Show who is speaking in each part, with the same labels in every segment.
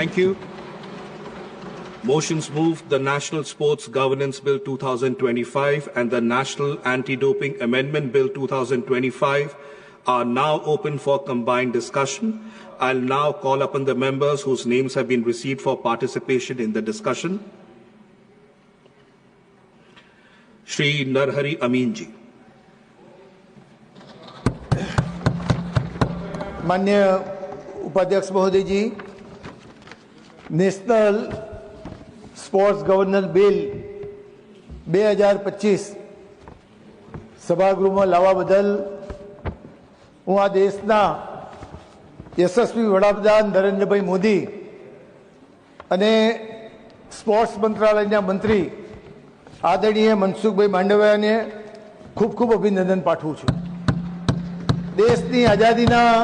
Speaker 1: Thank you. Motions moved the National Sports Governance Bill 2025 and the National Anti-Doping Amendment Bill 2025 are now open for combined discussion. I'll now call upon the members whose names have been received for participation in the discussion. Shri Narhari Amin ji.
Speaker 2: मान्य उपाध्यक्ष महोदय जी, national sports governance bill 2025 સભાગૃહમાં લાવવા બદલ હું આ દેશના યશસ્વી વડાપ્રધાન નરેન્દ્રભાઈ મોદી અને સ્પોર્ટ્સ મંત્રાલયના મંત્રી આદરણીય મનસુખભાઈ માંડવિયાને ખૂબ ખૂબ અભિનંદન પાઠવું છું. દેશની આઝાદીના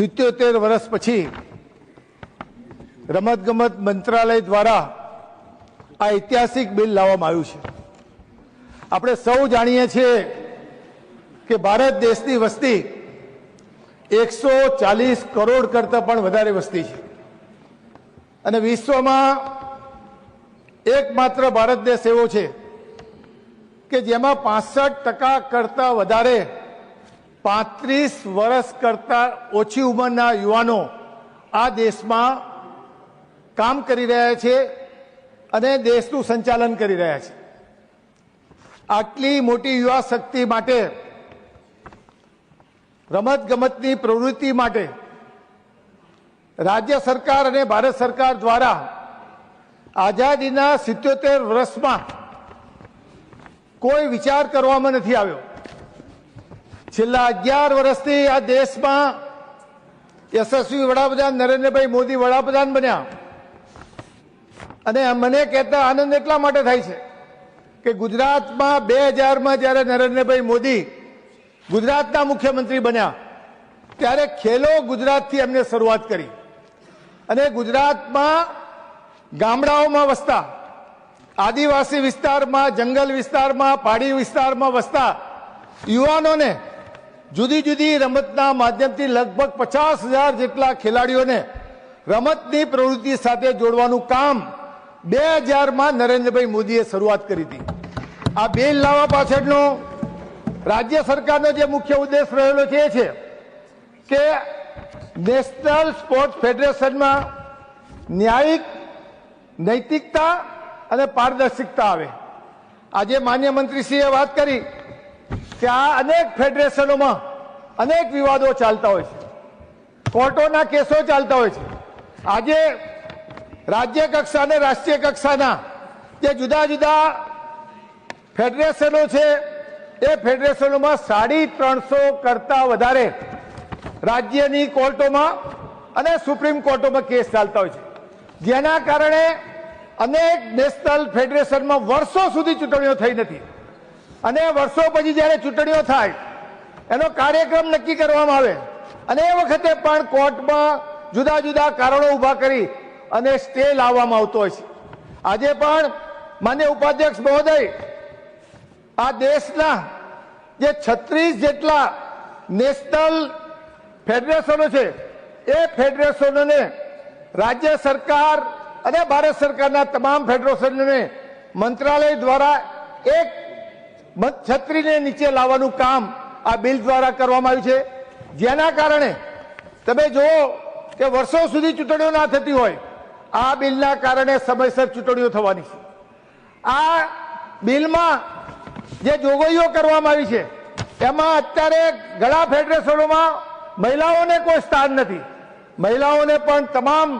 Speaker 2: 77 વર્ષ પછી રમતગમત મંત્રાલય દ્વારા આ ઐતિહાસિક બિલ લાવવામાં આવ્યું છે. આપણે સૌ જાણીએ છીએ કે ભારત દેશની વસ્તી 140 કરોડ કરતાં પણ વધારે વસ્તી છે અને વિશ્વમાં એકમાત્ર ભારત દેશ એવો છે કે જેમાં 65% કરતાં વધારે 35 વર્ષ કરતાં ઓછી ઉંમરના યુવાનો આ દેશમાં કામ કરી રહ્યા છે અને દેશનું સંચાલન કરી રહ્યા છે. આટલી મોટી યુવા શક્તિ માટે, રમતગમતની પ્રવૃત્તિ માટે રાજ્ય સરકાર અને ભારત સરકાર દ્વારા આઝાદીના 77 વર્ષમાં કોઈ વિચાર કરવામાં નથી આવ્યો. છેલ્લા 11 વર્ષથી આ દેશમાં યશસ્વી વડાપ્રધાન નરેન્દ્રભાઈ મોદી વડાપ્રધાન બન્યા અને મને કહેતા આનંદ એટલા માટે થાય છે કે ગુજરાતમાં 2000માં જ્યારે નરેન્દ્રભાઈ મોદી ગુજરાતના મુખ્યમંત્રી બન્યા ત્યારે ખેલો ગુજરાતથી એમને શરૂઆત કરી અને ગુજરાતમાં ગામડાઓમાં વસતા, આદિવાસી વિસ્તારમાં, જંગલ વિસ્તારમાં, પહાડી વિસ્તારમાં વસતા યુવાનોને જુદી જુદી રમતના માધ્યમથી લગભગ 50,000 જેટલા ખેલાડીઓને રમતની પ્રવૃત્તિ સાથે જોડવાનું કામ 2000માં નરેન્દ્રભાઈ મોદીએ શરૂઆત કરી હતી. આ બિલ લાવવા પાછળનો રાજ્ય સરકારનો જે મુખ્ય ઉદ્દેશ રહેલો છે એ છે કે નેશનલ સ્પોર્ટ્સ ફેડરેશનમાં ન્યાયિક, નૈતિકતા અને પારદર્શિકતા આવે. આજે માન્ય મંત્રીશ્રીએ વાત કરી કે આ અનેક ફેડરેશનોમાં અનેક વિવાદો ચાલતા હોય છે, કોર્ટોના કેસો ચાલતા હોય છે. આજે રાજ્ય કક્ષા અને રાષ્ટ્રીય કક્ષાના જે જુદા જુદા ફેડરેશનો છે એ ફેડરેશનોમાં 350 કરતાં વધારે રાજ્યની કોર્ટોમાં અને સુપ્રીમ કોર્ટોમાં કેસ ચાલતા હોય છે, જેના કારણે અનેક નેશનલ ફેડરેશનમાં વર્ષો સુધી ચૂંટણીઓ થઈ નથી અને વર્ષો પછી જ્યારે ચૂંટણીઓ થાય એનો કાર્યક્રમ નક્કી કરવામાં આવે અને એ વખતે પણ કોર્ટમાં જુદા જુદા કારણો ઊભા કરી અને સ્ટે લાવવામાં આવતો હોય છે. આજે પણ માન્ય ઉપાધ્યક્ષ મહોદય, આ દેશના જે 36 જેટલા નેશનલ ફેડરેશનો છે એ ફેડરેશનોને રાજ્ય સરકાર અને ભારત સરકારના તમામ ફેડરેશનોને મંત્રાલય દ્વારા એક છત્રીને નીચે લાવવાનું કામ આ બિલ દ્વારા કરવામાં આવ્યું છે, જેના કારણે તમે જુઓ કે વર્ષો સુધી ચૂંટણીઓ ના થતી હોય, આ બિલના કારણે સમયસર ચૂંટણીઓ થવાની છે. આ બિલમાં જે જોગવાઈઓ કરવામાં આવી છે એમાં અત્યારે ઘણા ફેડરેશનોમાં મહિલાઓને કોઈ સ્થાન નથી. મહિલાઓને પણ તમામ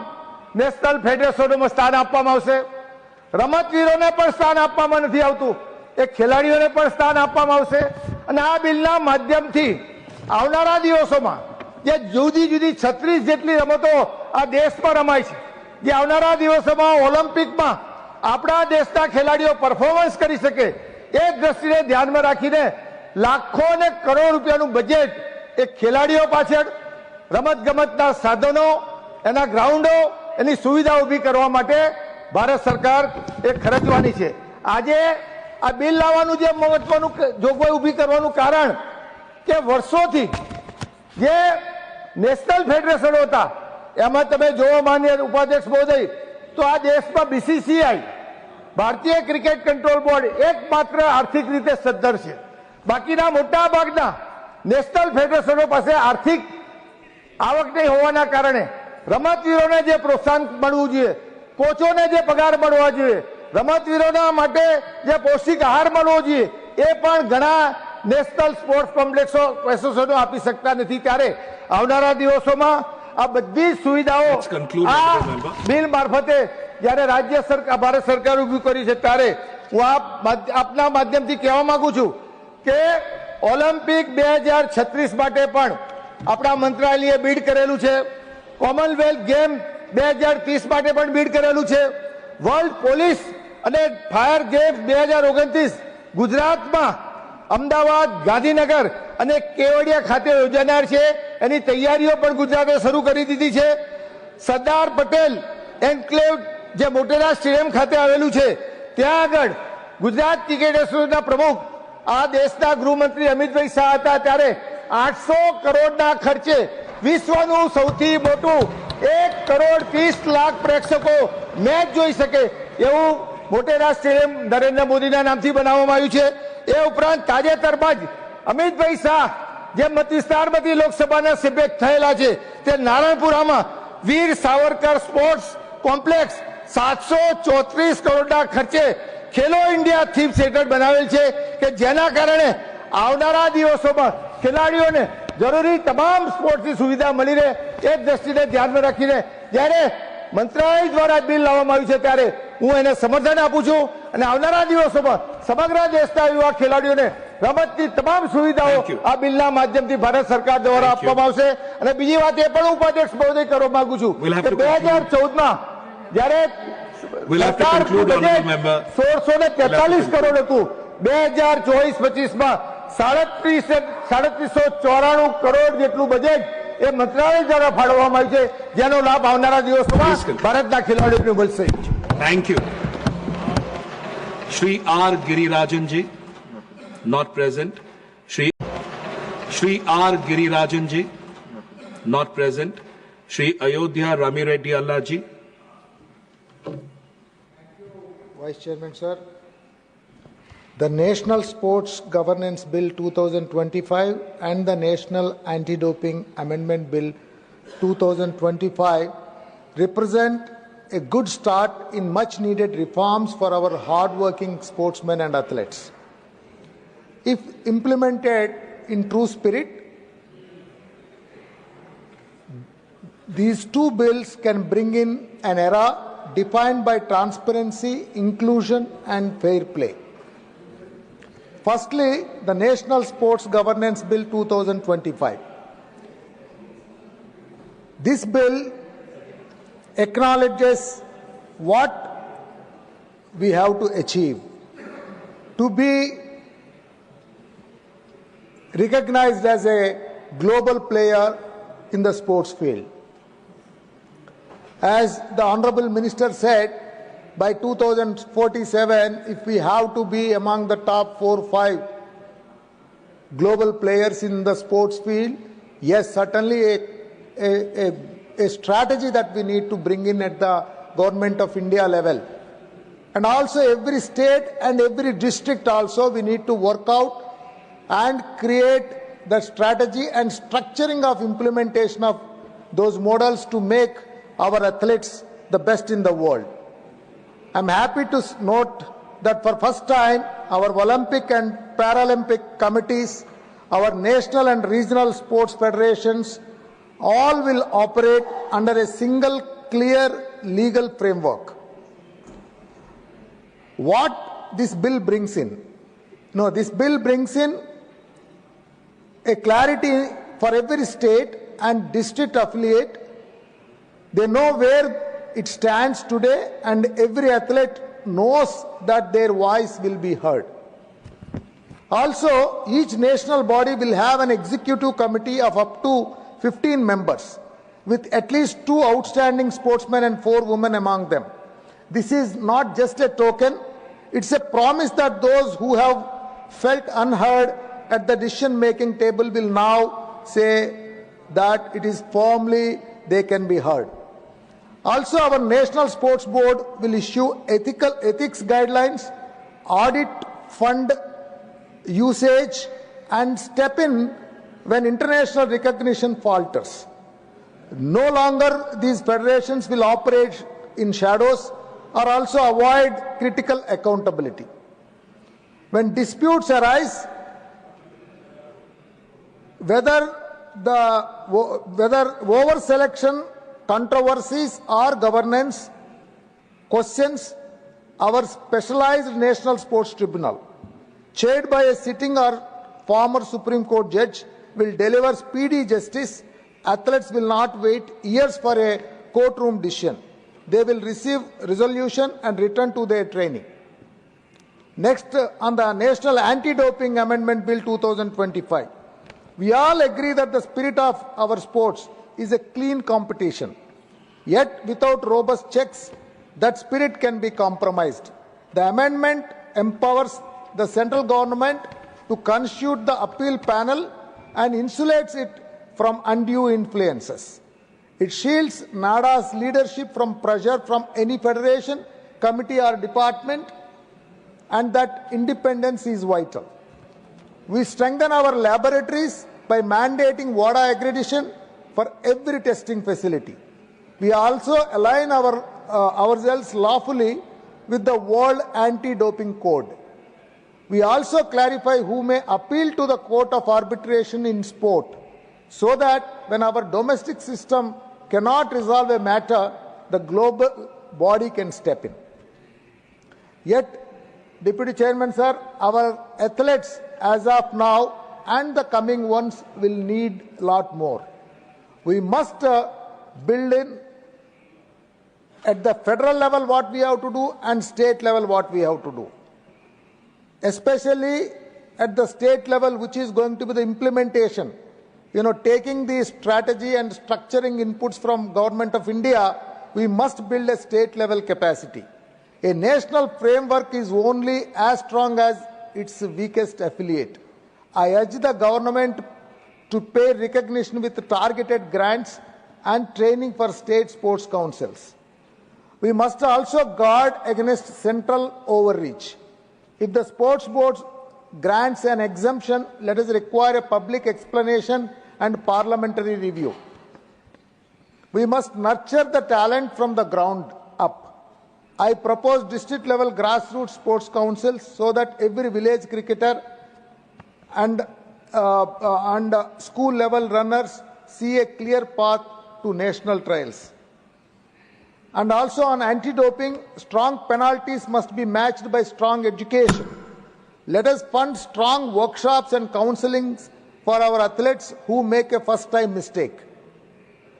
Speaker 2: નેશનલ ફેડરેશનોમાં સ્થાન આપવામાં આવશે. રમતવીરોને પણ સ્થાન આપવામાં નથી આવતું, એ ખેલાડીઓને પણ સ્થાન આપવામાં આવશે. અને આ બિલના માધ્યમથી આવનારા દિવસોમાં જે જુદી જુદી 36 જેટલી રમતો આ દેશમાં રમાય છે, જે આવનારા દિવસોમાં ઓલિમ્પિકમાં આપણા દેશના ખેલાડીઓ પરફોર્મન્સ કરી શકે એ દ્રષ્ટિને ધ્યાનમાં રાખીને લાખો અને કરોડ રૂપિયાનું બજેટ એ ખેલાડીઓ પાછળ, રમતગમતના સાધનો, એના ગ્રાઉન્ડો, એની સુવિધા ઊભી કરવા માટે ભારત સરકાર એ ખર્ચવાની છે. આજે આ બિલ લાવવાનું જે મહત્વનું જોગવાઈ ઊભી કરવાનું કારણ કે વર્ષોથી જે નેશનલ ફેડરેશનો હતા એમાં તમે જોવો માન્ય ઉપાધ્યક્ષ મહોદય, તો આ દેશમાં BCCI ભારતીય ક્રિકેટ કંટ્રોલ બોર્ડ એકમાત્ર આર્થિક રીતે સદ્ધર છે. બાકીના મોટા ભાગના નેશનલ ફેડરેશનો પાસે આર્થિક આવક નહીં હોવાના કારણે રમતવીરોને જે પ્રોત્સાહન મળવું જોઈએ, કોચોને જે પગાર મળવા જોઈએ, રમતવીરોના માટે જે પૌષ્ટિક આહાર મળવો જોઈએ, એ પણ ઘણા નેશનલ સ્પોર્ટ્સ કોમ્પ્લેક્સો એસોસિએશનો આપી શકતા નથી. ત્યારે આવનારા દિવસોમાં આ બધી સુવિધાઓ આ બિલ મારફતે જ્યારે રાજ્ય સરકાર ભારત સરકાર ઉભી કરી છે, ત્યારે હું આપના માધ્યમથી કહેવા માંગુ છું કે ઓલિમ્પિક 2036 માટે પણ આપણા મંત્રાલયે બીડ કરેલું છે. કોમનવેલ્થ ગેમ 2030 માટે પણ બીડ કરેલું છે. વર્લ્ડ પોલીસ અને ફાયર ગેમ્સ 2029 ગુજરાતમાં અમદાવાદ, ગાંધીનગર અને કેવડિયા ખાતે યોજાનાર છે. એની તૈયારીઓ પણ ગુજરાતે શરૂ કરી દીધી છે. સરદાર પટેલ એન્કલેવ જે મોટેરા સ્ટેડિયમ ખાતે આવેલું છે, ત્યાં આગળ ગુજરાત ક્રિકેટ એસોસિએશનના પ્રમુખ આ દેશના ગૃહમંત્રી અમિતભાઈ શાહ હતા, ત્યારે 800 કરોડના ખર્ચે વિશ્વનું સૌથી મોટું 1,30,00,000 પ્રેક્ષકો મેચ જોઈ શકે એવું મોટેરા સ્ટેડિયમ નરેન્દ્ર મોદીના નામથી બનાવવામાં આવ્યું છે. એ ઉપરાંત તાજેતરમાં જ અમિતભાઈ શાહ જે મત વિસ્તારમાંથી લોકસભાના સભ્ય થયેલા છે, તે નારણપુરામાં વીર સાવરકર સ્પોર્ટ્સ કોમ્પ્લેક્સ 734 કરોડના ખર્ચે ખેલો ઇન્ડિયા થીમ સેન્ટર બનાવેલ છે, કે જેના કારણે આવનારા દિવસોમાં ખેલાડીઓને જરૂરી તમામ સ્પોર્ટ્સની સુવિધા મળી રહે. એ દ્રષ્ટિને ધ્યાનમાં રાખીને જ્યારે મંત્રાલય દ્વારા બિલ લાવવામાં આવ્યું છે, ત્યારે હું એને સમર્થન આપું છું અને આવનારા દિવસોમાં સમગ્ર દેશના યુવા ખેલાડીઓને રમતની તમામ સુવિધાઓ આ બિલના માધ્યમથી ભારત સરકાર દ્વારા આપવામાં આવશે. અને બીજી વાત એ પણ ઉપાધ્યક્ષ મહોદય કરવા માંગુ છું કે 2014માં જ્યારે 1643 કરોડ હતું, 2024-25માં 3794 કરોડ જેટલું બજેટ એ મંત્રાલય દ્વારા ફાળવવામાં આવ્યું છે, જેનો લાભ આવનારા દિવસોમાં ભારતના ખેલાડીઓને મળશે.
Speaker 1: Thank you. Shri R. Girirajanji, not present. Shri R. Girirajanji, not present. Shri Ayodhya Ramireddy Allaji.
Speaker 3: Vice Chairman, sir. The National Sports Governance Bill 2025 and the National Anti-Doping Amendment Bill 2025 represent a good start in much-needed reforms for our hard-working sportsmen and athletes. If implemented in true spirit, these two bills can bring in an era defined by transparency, inclusion, and fair play. Firstly, the National Sports Governance Bill 2025. This bill acknowledges what we have to achieve to be recognized as a global player in the sports field. As the Honorable Minister said, by 2047, if we have to be among the top 4 or 5 global players in the sports field, yes, certainly a strategy that we need to bring in at the Government of India level. And also every state and every district also we need to work out and create the strategy and structuring of implementation of those models to make our athletes the best in the world. I'm happy to note that for first time our Olympic and Paralympic committees, our national and regional sports federations all will operate under a single clear legal framework. What this bill brings in? No, this bill brings in a clarity for every state and district affiliate. They know where it stands today and every athlete knows that their voice will be heard. Also, each national body will have an executive committee of up to 15 members with at least 2 outstanding sportsmen and 4 women among them. This is not just a token, it's a promise that those who have felt unheard at the decision-making table will now say that it is firmly they can be heard. Also, our National Sports Board will issue ethics guidelines, audit fund usage, and step in when international recognition falters. No longer these federations will operate in shadows or also avoid critical accountability. When disputes arise, whether over selection, controversies or governance questions, our specialized National Sports Tribunal, chaired by a sitting or former Supreme Court judge, will deliver speedy justice. Athletes will not wait years for a courtroom decision. They will receive resolution and return to their training. Next, on the National Anti-Doping Amendment Bill 2025. We all agree that the spirit of our sports is a clean competition. Yet, without robust checks, that spirit can be compromised. The amendment empowers the central government to constitute the appeal panel and insulates it from undue influences. It shields NADA's leadership from pressure from any federation, committee or department, and that independence is vital. We strengthen our laboratories by mandating WADA accreditation for every testing facility. We also align ourselves lawfully with the World Anti-Doping Code. We also clarify who may appeal to the Court of Arbitration in sport, so that when our domestic system cannot resolve a matter, the global body can step in. Yet, Deputy Chairman, sir, our athletes as of now and the coming ones will need a lot more. We must build in at the federal level what we have to do and state level what we have to do. Especially at the state level, which is going to be the implementation. Taking the strategy and structuring inputs from Government of India, we must build a state level capacity. A national framework is only as strong as its weakest affiliate. I urge the government to pay recognition with targeted grants and training for state sports councils. We must also guard against central overreach. If the sports board grants an exemption, let us require a public explanation and parliamentary review. We must nurture the talent from the ground up. I propose district level grassroots sports councils so that every village cricketer and school level runners see a clear path to national trials. And also on anti-doping, strong penalties must be matched by strong education. Let us fund strong workshops and counselings for our athletes who make a first-time mistake.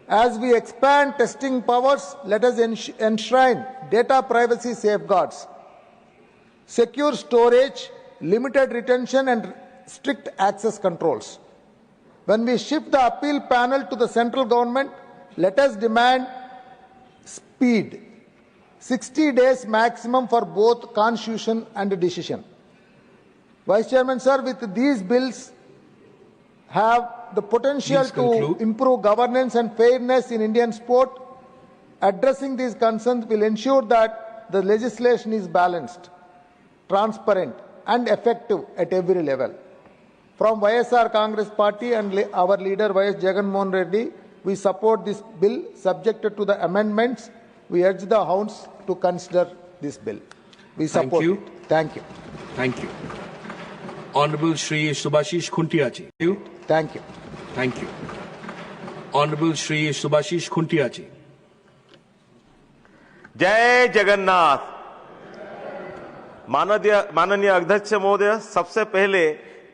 Speaker 3: As we expand testing powers, let us enshrine data privacy safeguards, secure storage, limited retention and strict access controls. When we shift the appeal panel to the central government, let us demand speed, 60 days maximum for both constitution and decision. Vice Chairman, sir, with these bills have the potential to improve governance and fairness in Indian sport. Addressing these concerns will ensure that the legislation is balanced, transparent and effective at every level. From YSR Congress Party and our leader Y.S. Jagan Mohan Reddy, we support this bill subjected to the amendments. We urge the House to consider this bill. We support it. Thank you.
Speaker 1: Thank you. Honorable Shri Subhashish Khuntia ji.
Speaker 3: Thank you.
Speaker 1: Thank you. Honorable Shri Subhashish Khuntia ji.
Speaker 4: जय जगन्नाथ। माननीय अध्यक्ष महोदय, सबसे पहले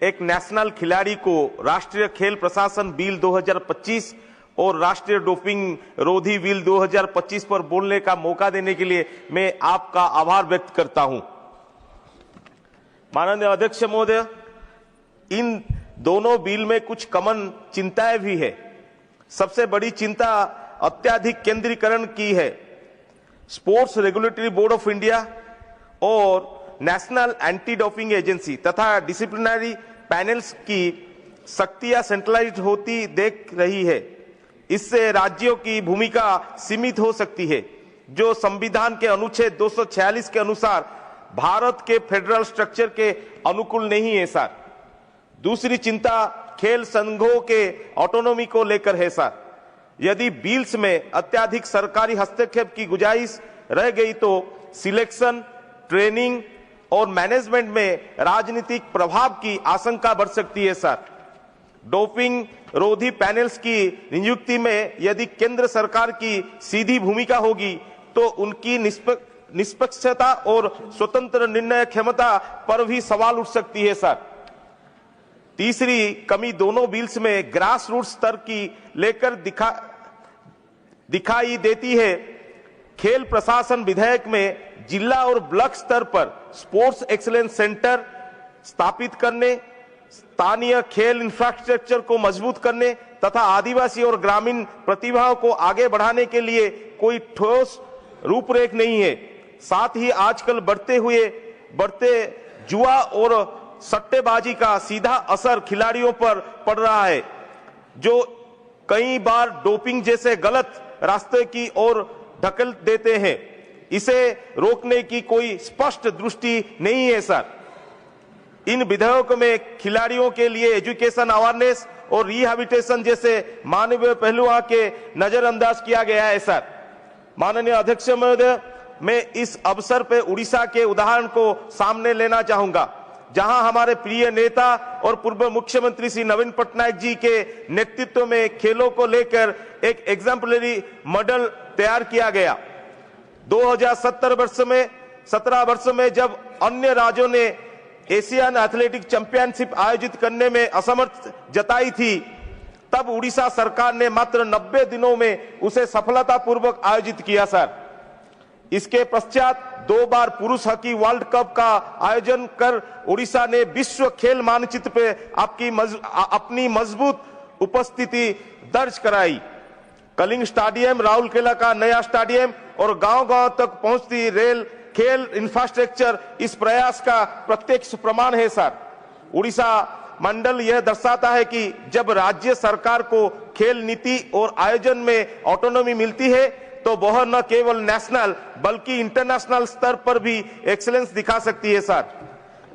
Speaker 4: एक national खिलाड़ी को राष्ट्रीय खेल प्रशासन बिल 2025 और राष्ट्रीय डोपिंग रोधी बिल 2025 पर बोलने का मौका देने के लिए मैं आपका आभार व्यक्त करता हूं। माननीय अध्यक्ष महोदय, इन दोनों बिल में कुछ कॉमन चिंताएं भी है। सबसे बड़ी चिंता अत्यधिक केंद्रीकरण की है। Sports regulatory board of India और नेशनल एंटी डोपिंग एजेंसी तथा डिसिप्लिनरी पैनल्स की शक्तियां सेंट्रलाइज्ड होती देख रही है। इससे राज्यों की भूमिका सीमित हो सकती है, जो संविधान के अनुच्छेद 246 के अनुसार भारत के फेडरल स्ट्रक्चर के अनुकूल नहीं है सर। दूसरी चिंता खेल संघों के ऑटोनॉमी को लेकर है सर। यदि बिल्स में अत्यधिक सरकारी हस्तक्षेप की गुंजाइश रह गई तो सिलेक्शन, ट्रेनिंग और मैनेजमेंट में राजनीतिक प्रभाव की आशंका बढ़ सकती है सर। डोपिंग रोधी पैनल्स की नियुक्ति में यदि केंद्र सरकार की सीधी भूमिका होगी तो उनकी निष्पक्षता और स्वतंत्र निर्णय क्षमता पर भी सवाल उठ सकती है सर। तीसरी कमी दोनों बिल्स में ग्रास रूट स्तर की लेकर दिखाई देती है। खेल प्रशासन विधेयक में जिला और ब्लॉक स्तर पर स्पोर्ट्स एक्सीलेंस सेंटर स्थापित करने, स्थानीय खेल इंफ्रास्ट्रक्चर को मजबूत करने तथा आदिवासी और ग्रामीण प्रतिभाओं को आगे बढ़ाने के लिए कोई ठोस रूपरेख नहीं है। साथ ही आजकल बढ़ते जुआ और सट्टेबाजी का सीधा असर खिलाड़ियों पर पड़ रहा है, जो कई बार डोपिंग जैसे गलत रास्ते की ओर ढकेल देते हैं। इसे रोकने की कोई स्पष्ट दृष्टि नहीं है सर। इन विधेयकों में खिलाड़ियों के लिए एजुकेशन, अवेयरनेस और रिहैबिलिटेशन जैसे मानवीय पहलुओं के नजरअंदाज किया गया है सर। माननीय अध्यक्ष महोदय, मैं इस अवसर पर उड़ीसा के उदाहरण को सामने लेना चाहूंगा, जहां हमारे प्रिय नेता और पूर्व मुख्यमंत्री श्री नवीन पटनायक जी के नेतृत्व में खेलों को लेकर एक एग्जाम्पलरी मॉडल तैयार किया गया। 2017 वर्ष में जब अन्य राज्यों ने एशियन एथलेटिक चैंपियनशिप आयोजित करने में असमर्थ जताई थी, तब उड़ीसा सरकार ने मात्र 90 दिनों में उसे सफलतापूर्वक आयोजित किया सर। इसके पश्चात 2 बार पुरुष हॉकी वर्ल्ड कप का आयोजन कर उड़ीसा ने विश्व खेल मानचित्र पे अपनी मजबूत उपस्थिति दर्ज कराई। कलिंग स्टेडियम, राउरकेला का नया स्टेडियम और गांव-गांव तक पहुंचती रेल खेल इंफ्रास्ट्रक्चर इस प्रयास का प्रत्यक्ष प्रमाण है सर। उड़ीसा मंडल यह दर्शाता है कि जब राज्य सरकार को खेल नीति और आयोजन में ऑटोनॉमी मिलती है तो वह न केवल नेशनल बल्कि इंटरनेशनल स्तर पर भी एक्सीलेंस दिखा सकती है सर।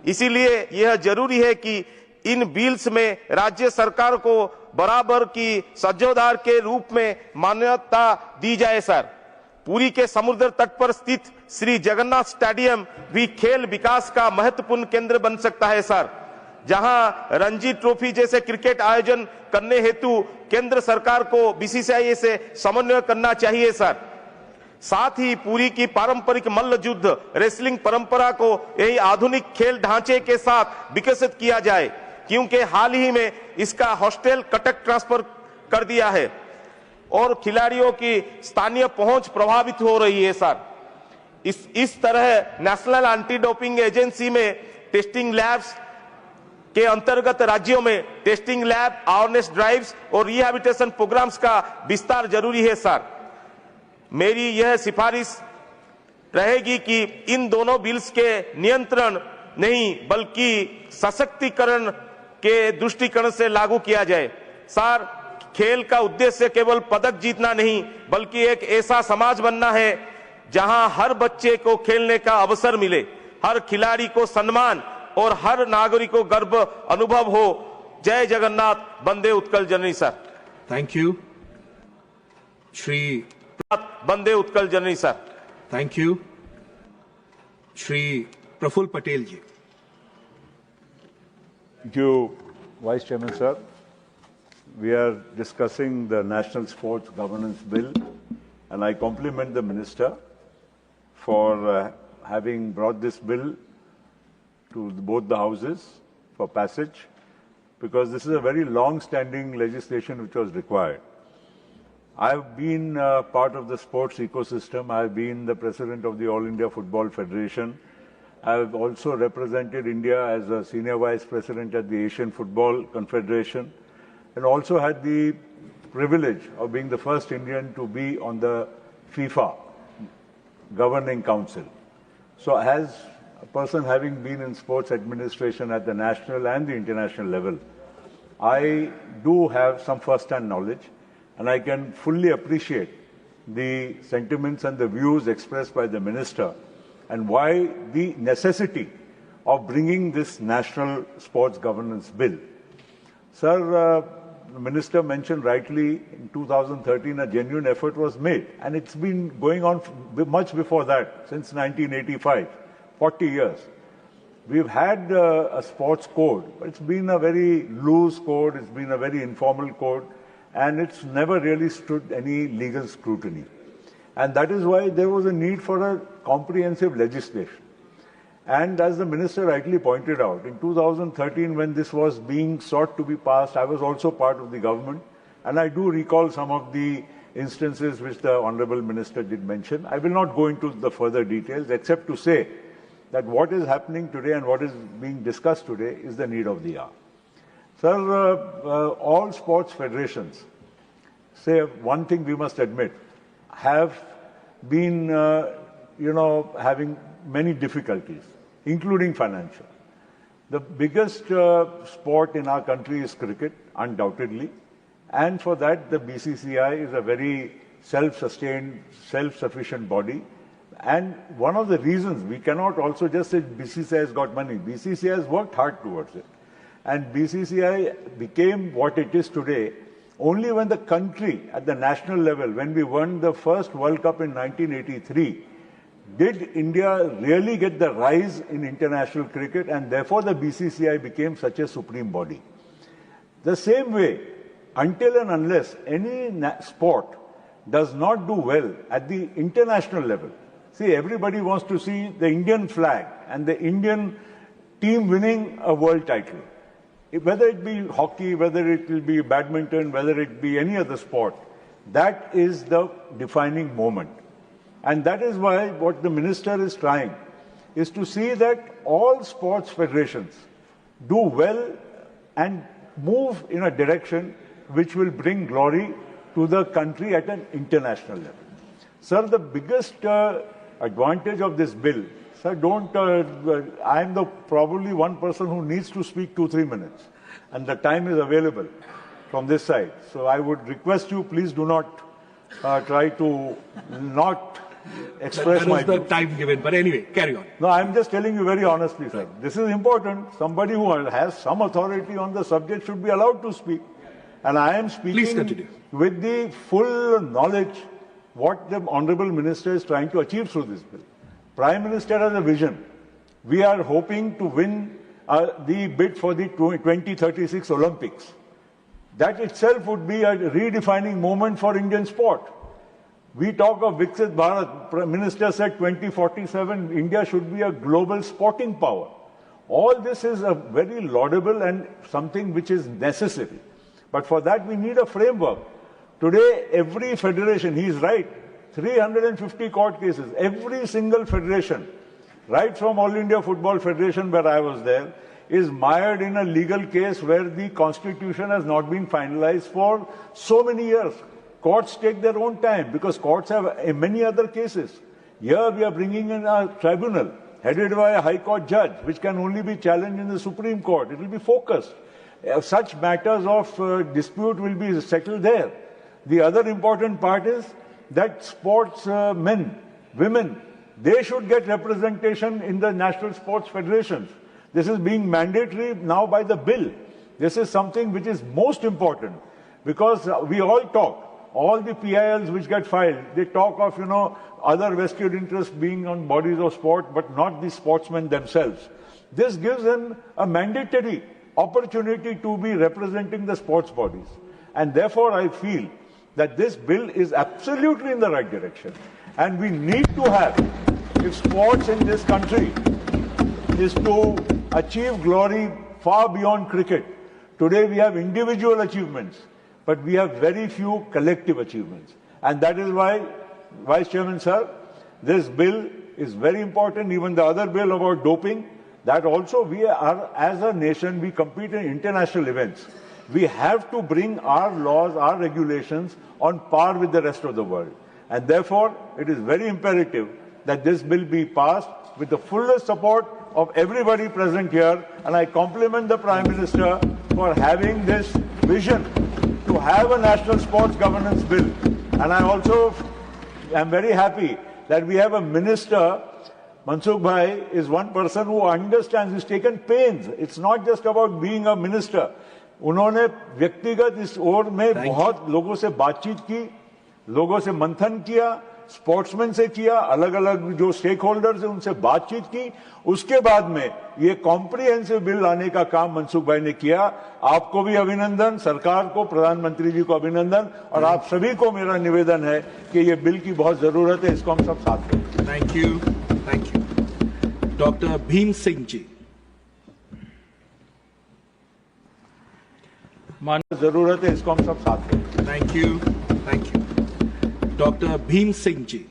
Speaker 4: इसीलिए यह जरूरी है कि इन बिल्स में राज्य सरकार को बराबर की साझेदार के रूप में मान्यता दी जाए सर। पुरी के समुद्र तट पर स्थित श्री जगन्नाथ स्टेडियम भी खेल विकास का महत्वपूर्ण केंद्र बन सकता है सर, जहां रणजी ट्रॉफी जैसे क्रिकेट आयोजन करने हेतु केंद्र सरकार को बीसीसीआई से समन्वय करना चाहिए सर। साथ ही पुरी की पारंपरिक मल्ल युद्ध रेसलिंग परंपरा को यही आधुनिक खेल ढांचे के साथ विकसित किया जाए, क्योंकि हाल ही में इसका हॉस्टल कटक ट्रांसफर कर दिया है और खिलाड़ियों की स्थानीय पहुंच प्रभावित हो रही है सर। इस तरह नेशनल एंटी डोपिंग एजेंसी में टेस्टिंग लैब्स के अंतर्गत राज्यों में टेस्टिंग लैब, अवेयरनेस ड्राइव्स और रिहैबिलिटेशन प्रोग्राम्स का विस्तार जरूरी है सर। मेरी यह सिफारिश रहेगी कि इन दोनों बिल्स के नियंत्रण नहीं बल्कि सशक्तिकरण के दृष्टिकोण से लागू किया जाए सर। खेल का उद्देश्य केवल पदक जीतना नहीं बल्कि एक ऐसा समाज बनना है जहां हर बच्चे को खेलने का अवसर मिले, हर खिलाड़ी को सम्मान और हर नागरिक को गर्व अनुभव हो। जय Jagannath, Vande Utkal Janani sir.
Speaker 1: Thank you. Shri
Speaker 4: Vande Utkal Janani sir.
Speaker 1: Thank you. Shri Praful Patel ji.
Speaker 5: Thank you, Vice Chairman sir. We are discussing the National Sports Governance Bill, and I compliment the Minister for having brought this bill to both the houses for passage, because this is a very long-standing legislation which was required. I've been part of the sports ecosystem. I've been the president of the All India Football Federation. I've also represented India as a senior vice president at the Asian Football Confederation, and also had the privilege of being the first Indian to be on the FIFA governing council. So as a person having been in sports administration at the national and the international level, I do have some first-hand knowledge, and I can fully appreciate the sentiments and the views expressed by the Minister and why the necessity of bringing this National Sports Governance Bill. Sir, the Minister mentioned rightly in 2013 a genuine effort was made, and it's been going on much before that, since 1985, 40 years. We've had a sports code, but it's been a very loose code, it's been a very informal code, and it's never really stood any legal scrutiny. And that is why there was a need for a comprehensive legislation. And as the Minister rightly pointed out, in 2013 when this was being sought to be passed, I was also part of the government, and I do recall some of the instances which the Honourable Minister did mention. I will not go into the further details except to say that what is happening today and what is being discussed today is the need of the hour. Sir, all sports federations, say one thing we must admit, have been, having many difficulties, including financial. The biggest sport in our country is cricket, undoubtedly, and for that the BCCI is a very self-sustained, self-sufficient body. And one of the reasons, we cannot also just say BCCI has got money. BCCI has worked hard towards it. And BCCI became what it is today only when the country at the national level, when we won the first World Cup in 1983, did India really get the rise in international cricket, and therefore the BCCI became such a supreme body. The same way, until and unless any sport does not do well at the international level, see, everybody wants to see the Indian flag and the Indian team winning a world title. Whether it be hockey, whether it will be badminton, whether it be any other sport, that is the defining moment. And that is why what the Minister is trying is to see that all sports federations do well and move in a direction which will bring glory to the country at an international level. Sir, the biggest advantage of this bill, sir, I am the probably one person who needs to speak 2-3 minutes, and the time is available from this side. So I would request you, please do not try to not express my
Speaker 1: That was the time given, but anyway, carry on.
Speaker 5: No, I'm just telling you very honestly, sir. This is important. Somebody who has some authority on the subject should be allowed to speak. And I am speaking with the full knowledge what the Honourable Minister is trying to achieve through this bill. Prime Minister has a vision. We are hoping to win the bid for the 2036 Olympics. That itself would be a redefining moment for Indian sport. We talk of Viksit Bharat. Prime Minister said 2047, India should be a global sporting power. All this is a very laudable and something which is necessary. But for that we need a framework. Today, every federation, he is right, 350 court cases, every single federation, right from All India Football Federation where I was there, is mired in a legal case where the constitution has not been finalized for so many years. Courts take their own time because courts have many other cases. Here we are bringing in a tribunal headed by a High Court judge, which can only be challenged in the Supreme Court. It will be focused. Such matters of dispute will be settled there. The other important part is that sports men, women, they should get representation in the national sports federations. This is being mandatory now by the bill. This is something which is most important because we all talk. All the PILs which get filed, they talk of, other vested interests being on bodies of sport, but not the sportsmen themselves. This gives them a mandatory opportunity to be representing the sports bodies. And therefore, I feel that this bill is absolutely in the right direction. And we need to have, if sports in this country is to achieve glory far beyond cricket. Today we have individual achievements, but we have very few collective achievements. And that is why, Vice Chairman Sir, this bill is very important. Even the other bill about doping, that also we are, as a nation, we compete in international events. We have to bring our laws, our regulations on par with the rest of the world. And therefore, it is very imperative that this bill be passed with the fullest support of everybody present here. And I compliment the Prime Minister for having this vision to to have a national sports governance bill. And I also am very happy that we have a minister. Mansukh Bhai is one person who understands, he's taken pains. It's not just about being a minister. उन्होंने व्यक्तिगत इस ओर में बहुत लोगों से बातचीत की, लोगों से मंथन किया, स्पोर्ट्समैन से किया, अलग अलग जो स्टेक होल्डर्स हैं उनसे बातचीत की. उसके बाद में ये कॉम्प्रिहेंसिव बिल लाने का काम मनसुख भाई ने किया. आपको भी अभिनंदन, सरकार को, प्रधानमंत्री जी को अभिनंदन, और आप सभी को मेरा निवेदन है कि ये बिल की बहुत जरूरत है, इसको हम सब साथ दें.
Speaker 1: Thank you. Doctor Bhim Singh ji.
Speaker 5: जरूरत है, इसको हम सब साथ दें.
Speaker 1: Thank you. Doctor Bhim Singh ji.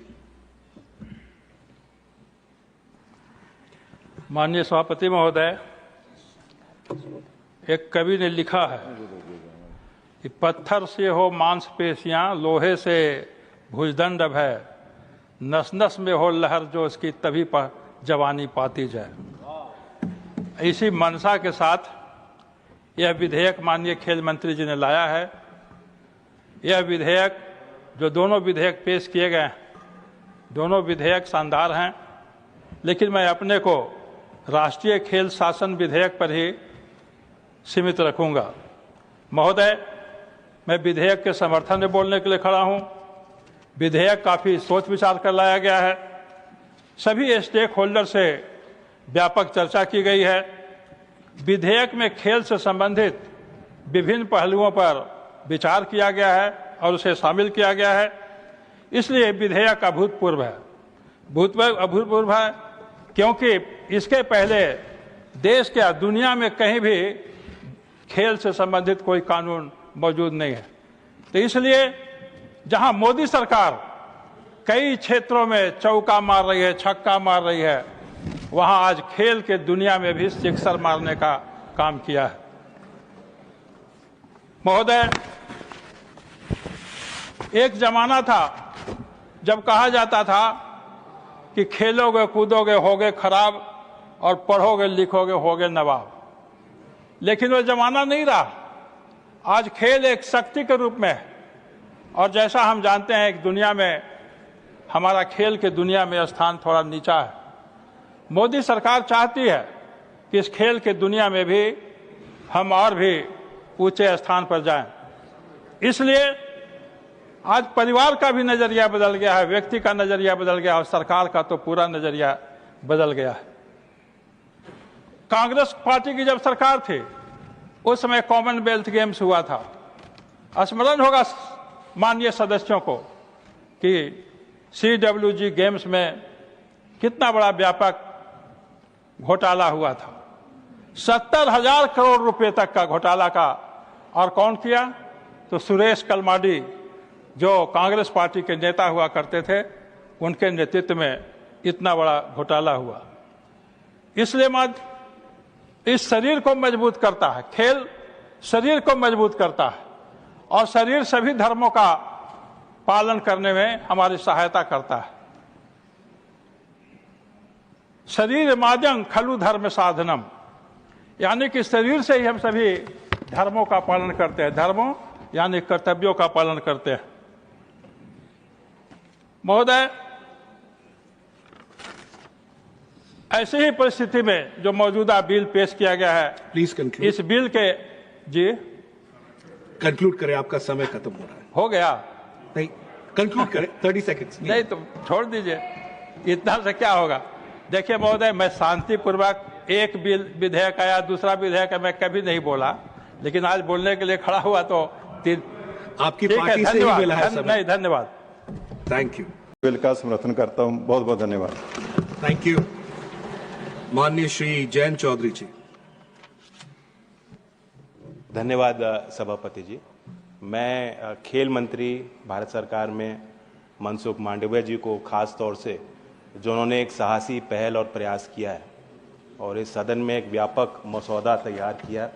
Speaker 6: माननीय सभापति महोदय, एक कवि ने लिखा है कि पत्थर से हो मांसपेशियां, लोहे से भुजदंड भय, नस नस में हो लहर जो उसकी तभी पर जवानी पाती जाए. इसी मनसा के साथ यह विधेयक माननीय खेल मंत्री जी ने लाया है. यह विधेयक, जो दोनों विधेयक पेश किए गए हैं, दोनों विधेयक शानदार हैं, लेकिन मैं अपने को राष्ट्रीय खेल शासन विधेयक पर ही सीमित रखूंगा. महोदय, मैं विधेयक के समर्थन में बोलने के लिए खड़ा हूं. विधेयक काफ़ी सोच विचार कर लाया गया है. सभी स्टेक होल्डर से व्यापक चर्चा की गई है. विधेयक में खेल से संबंधित विभिन्न पहलुओं पर विचार किया गया है और उसे शामिल किया गया है. इसलिए विधेयक अभूतपूर्व है, क्योंकि इसके पहले देश के दुनिया में कहीं भी खेल से संबंधित कोई कानून मौजूद नहीं है. तो इसलिए जहां मोदी सरकार कई क्षेत्रों में चौका मार रही है, छक्का मार रही है, वहां आज खेल के दुनिया में भी सिक्सर मारने का काम किया है. महोदय, एक जमाना था जब कहा जाता था कि खेलोगे कूदोगे होगे खराब और पढ़ोगे लिखोगे होगे नवाब. लेकिन वह जमाना नहीं रहा. आज खेल एक शक्ति के रूप में है, और जैसा हम जानते हैं कि दुनिया में हमारा खेल के दुनिया में स्थान थोड़ा नीचा है. मोदी सरकार चाहती है कि इस खेल के दुनिया में भी हम और भी ऊंचे स्थान पर जाएं. इसलिए आज परिवार का भी नजरिया बदल गया है, व्यक्ति का नजरिया बदल गया और सरकार का तो पूरा नजरिया बदल गया है. कांग्रेस पार्टी की जब सरकार थी उस समय कॉमनवेल्थ गेम्स हुआ था. स्मरण होगा माननीय सदस्यों को कि CWG गेम्स में कितना बड़ा व्यापक घोटाला हुआ था. 70,000 करोड़ रुपए तक का घोटाला का. और कौन किया? तो सुरेश कलमाडी, जो कांग्रेस पार्टी के नेता हुआ करते थे, उनके नेतृत्व में इतना बड़ा घोटाला हुआ. इसलिए इस शरीर को मजबूत करता है. खेल शरीर को मजबूत करता है और शरीर सभी धर्मों का पालन करने में हमारी सहायता करता है. शरीर माजंग खलु धर्म साधनम, यानी कि शरीर से ही हम सभी धर्मों का पालन करते हैं. धर्मों यानी कर्तव्यों का पालन करते हैं. महोदय, ऐसी ही परिस्थिति में जो मौजूदा बिल पेश किया गया है,
Speaker 1: प्लीज कंक्लूड.
Speaker 6: इस बिल के जी
Speaker 1: कंक्लूड करें, आपका समय खत्म हो रहा है.
Speaker 6: हो गया?
Speaker 1: नहीं, कंक्लूड करें. 30 सेकंड्स.
Speaker 6: नहीं तो छोड़ दीजिए, इतना से क्या होगा. देखिए महोदय, मैं शांतिपूर्वक, एक बिल विधेयक आया, दूसरा विधेयक मैं कभी नहीं बोला, लेकिन आज बोलने के लिए खड़ा हुआ तो
Speaker 1: आपकी पार्टी से ही मिला है समय.
Speaker 6: नहीं, धन्यवाद.
Speaker 1: Thank you.
Speaker 7: बिल का समर्थन करता हूं. बहुत बहुत धन्यवाद.
Speaker 1: Thank you. माननीय श्री जयंत चौधरी जी.
Speaker 8: धन्यवाद सभापति जी. मैं खेल मंत्री भारत सरकार में मनसुख मांडविया जी को खास तौर से, जो उन्होंने एक साहसी पहल और प्रयास किया है और इस सदन में एक व्यापक मसौदा तैयार किया,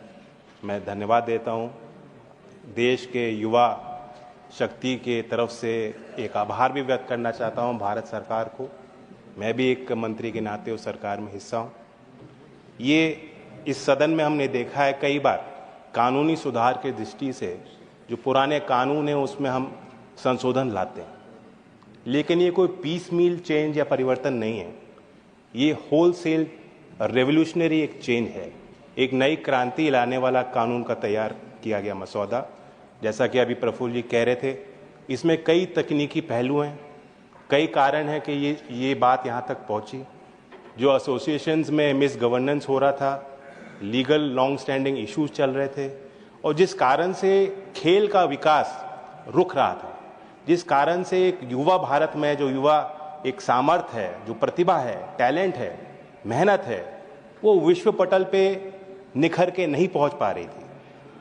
Speaker 8: मैं धन्यवाद देता हूं. देश के युवा शक्ति के तरफ से एक आभार भी व्यक्त करना चाहता हूं भारत सरकार को. मैं भी एक मंत्री के नाते उस सरकार में हिस्सा हूं. ये इस सदन में हमने देखा है कई बार कानूनी सुधार की दृष्टि से जो पुराने कानून हैं उसमें हम संशोधन लाते हैं, लेकिन ये कोई पीस मील चेंज या परिवर्तन नहीं है। ये होलसेल रेवोल्यूशनरी एक चेंज है, एक नई क्रांति लाने वाला कानून का तैयार किया गया मसौदा। जैसा कि अभी प्रफुल्ल जी कह रहे थे, इसमें कई तकनीकी पहलू हैं, कई कारण हैं कि ये बात यहाँ तक पहुँची। जो एसोसिएशंस में मिस गवर्नेंस हो रहा था, लीगल लॉन्ग स्टैंडिंग इश्यूज चल रहे थे, और जिस कारण से खेल का विकास रुक रहा था, जिस कारण से एक युवा भारत में जो युवा एक सामर्थ्य है, जो प्रतिभा है, टैलेंट है, मेहनत है, वो विश्व पटल पे निखर के नहीं पहुंच पा रही थी,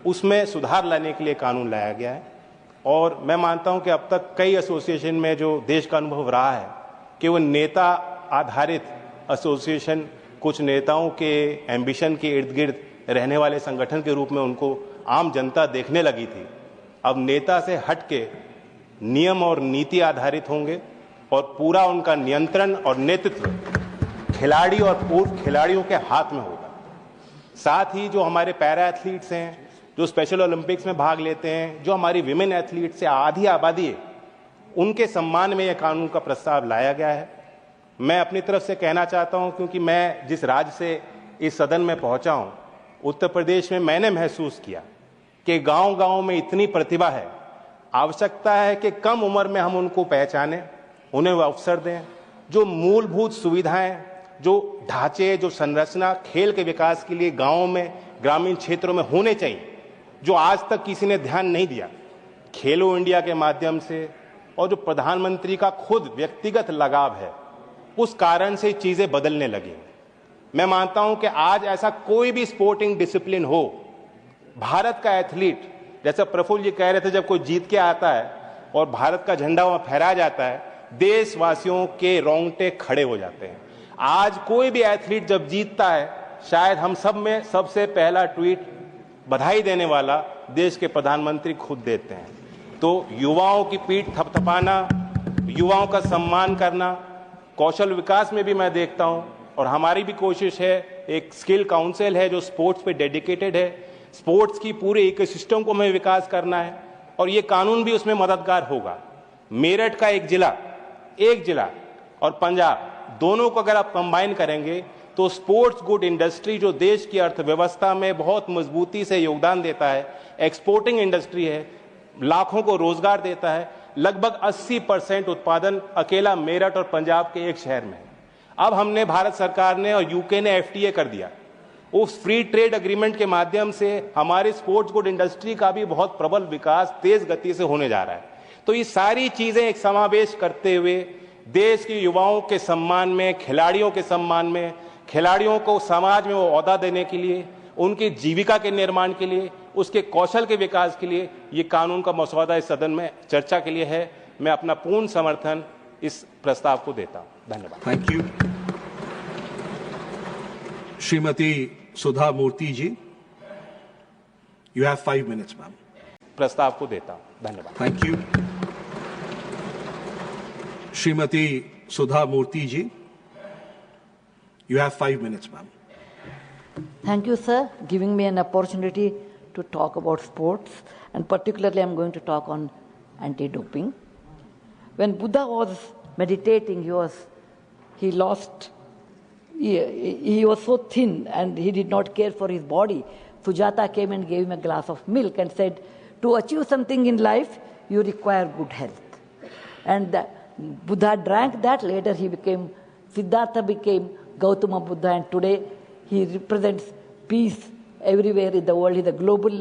Speaker 8: उसमें सुधार लाने के लिए कानून लाया गया है। और मैं मानता हूं कि अब तक कई एसोसिएशन में जो देश का अनुभव रहा है कि वो नेता आधारित एसोसिएशन, कुछ नेताओं के एम्बिशन के इर्द गिर्द रहने वाले संगठन के रूप में उनको आम जनता देखने लगी थी। अब नेता से हट के नियम और नीति आधारित होंगे और पूरा उनका नियंत्रण और नेतृत्व खिलाड़ी और पूर्व खिलाड़ियों के हाथ में होगा। साथ ही जो हमारे पैरा एथलीट्स हैं, जो स्पेशल ओलंपिक्स में भाग लेते हैं, जो हमारी विमेन एथलीट्स से आधी आबादी है, उनके सम्मान में यह कानून का प्रस्ताव लाया गया है। मैं अपनी तरफ से कहना चाहता हूं, क्योंकि मैं जिस राज्य से इस सदन में पहुंचा हूं, उत्तर प्रदेश में मैंने महसूस किया कि गांव-गांव में इतनी प्रतिभा है, आवश्यकता है कि कम उम्र में हम उनको पहचानें, उन्हें वो अवसर दें। जो मूलभूत सुविधाएं, जो ढांचे, जो संरचना खेल के विकास के लिए गांवों में, ग्रामीण क्षेत्रों में होने चाहिए, जो आज तक किसी ने ध्यान नहीं दिया, खेलो इंडिया के माध्यम से और जो प्रधानमंत्री का खुद व्यक्तिगत लगाव है, उस कारण से चीजें बदलने लगी। मैं मानता हूं कि आज ऐसा कोई भी स्पोर्टिंग डिसिप्लिन हो, भारत का एथलीट, जैसा प्रफुल्ल जी कह रहे थे, जब कोई जीत के आता है और भारत का झंडा वहां फहराया जाता है, देशवासियों के रोंगटे खड़े हो जाते हैं। आज कोई भी एथलीट जब जीतता है, शायद हम सब में सबसे पहला ट्वीट बधाई देने वाला देश के प्रधानमंत्री खुद देते हैं। तो युवाओं की पीठ थपथपाना, युवाओं का सम्मान करना, कौशल विकास में भी मैं देखता हूं, और हमारी भी कोशिश है, एक स्किल काउंसिल है जो स्पोर्ट्स पे डेडिकेटेड है। स्पोर्ट्स की पूरे इकोसिस्टम को हमें विकास करना है, और ये कानून भी उसमें मददगार होगा। मेरठ का एक जिला और पंजाब, दोनों को अगर आप कंबाइन करेंगे तो स्पोर्ट्स गुड इंडस्ट्री, जो देश की अर्थव्यवस्था में बहुत मजबूती से योगदान देता है, एक्सपोर्टिंग इंडस्ट्री है, लाखों को रोजगार देता है, लगभग 80% उत्पादन अकेला मेरठ और पंजाब के एक शहर में है। अब हमने, भारत सरकार ने और यूके ने FTA कर दिया। उस फ्री ट्रेड एग्रीमेंट के माध्यम से हमारी स्पोर्ट्स गुड इंडस्ट्री का भी बहुत प्रबल विकास तेज गति से होने जा रहा है। तो ये सारी चीजें एक समावेश करते हुए देश के युवाओं के सम्मान में, खिलाड़ियों के सम्मान में, खिलाड़ियों को समाज में वो ओहदा देने के लिए, उनकी जीविका के निर्माण के लिए, उसके कौशल के विकास के लिए ये कानून का मसौदा इस सदन में चर्चा के लिए है। मैं अपना पूर्ण समर्थन इस प्रस्ताव को देता हूं। धन्यवाद।
Speaker 1: Thank you. Shrimati Sudha Murthy ji, you have 5 minutes ma'am.
Speaker 8: प्रस्ताव को देता हूं। धन्यवाद।
Speaker 1: Thank you. Shrimati Sudha Murthy ji, you have 5 minutes, ma'am.
Speaker 9: Thank you, sir, giving me an opportunity to talk about sports, and particularly I'm going to talk on anti-doping. When Buddha was meditating, he was so thin and he did not care for his body. Sujata came and gave him a glass of milk and said, to achieve something in life, you require good health. And Buddha drank that. Later Siddhartha became Gautama Buddha, and today he represents peace everywhere in the world. He's a global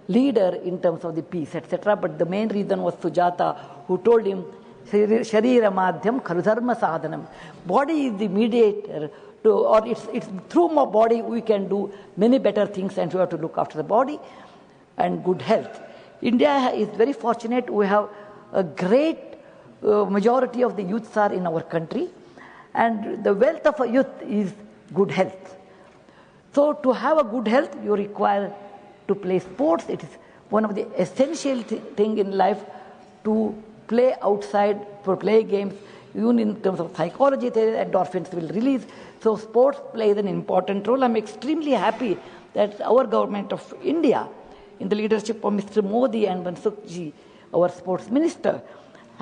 Speaker 9: leader in terms of the peace, etc. But the main reason was Sujata, who told him, Sharira Madhyam Khalu Dharma Sadhanam. Body is the mediator, or it's through my body we can do many better things, and we have to look after the body and good health. India is very fortunate. We have a great majority of the youths are in our country, and the wealth of a youth is good health. So to have a good health, you require to play sports. It is one of the essential thing in life to play outside, for play games. Even in terms of psychology, endorphins will release. So sports plays an important role. I'm extremely happy that our government of India in the leadership of Mr. Modi and Mansukh ji, our sports minister,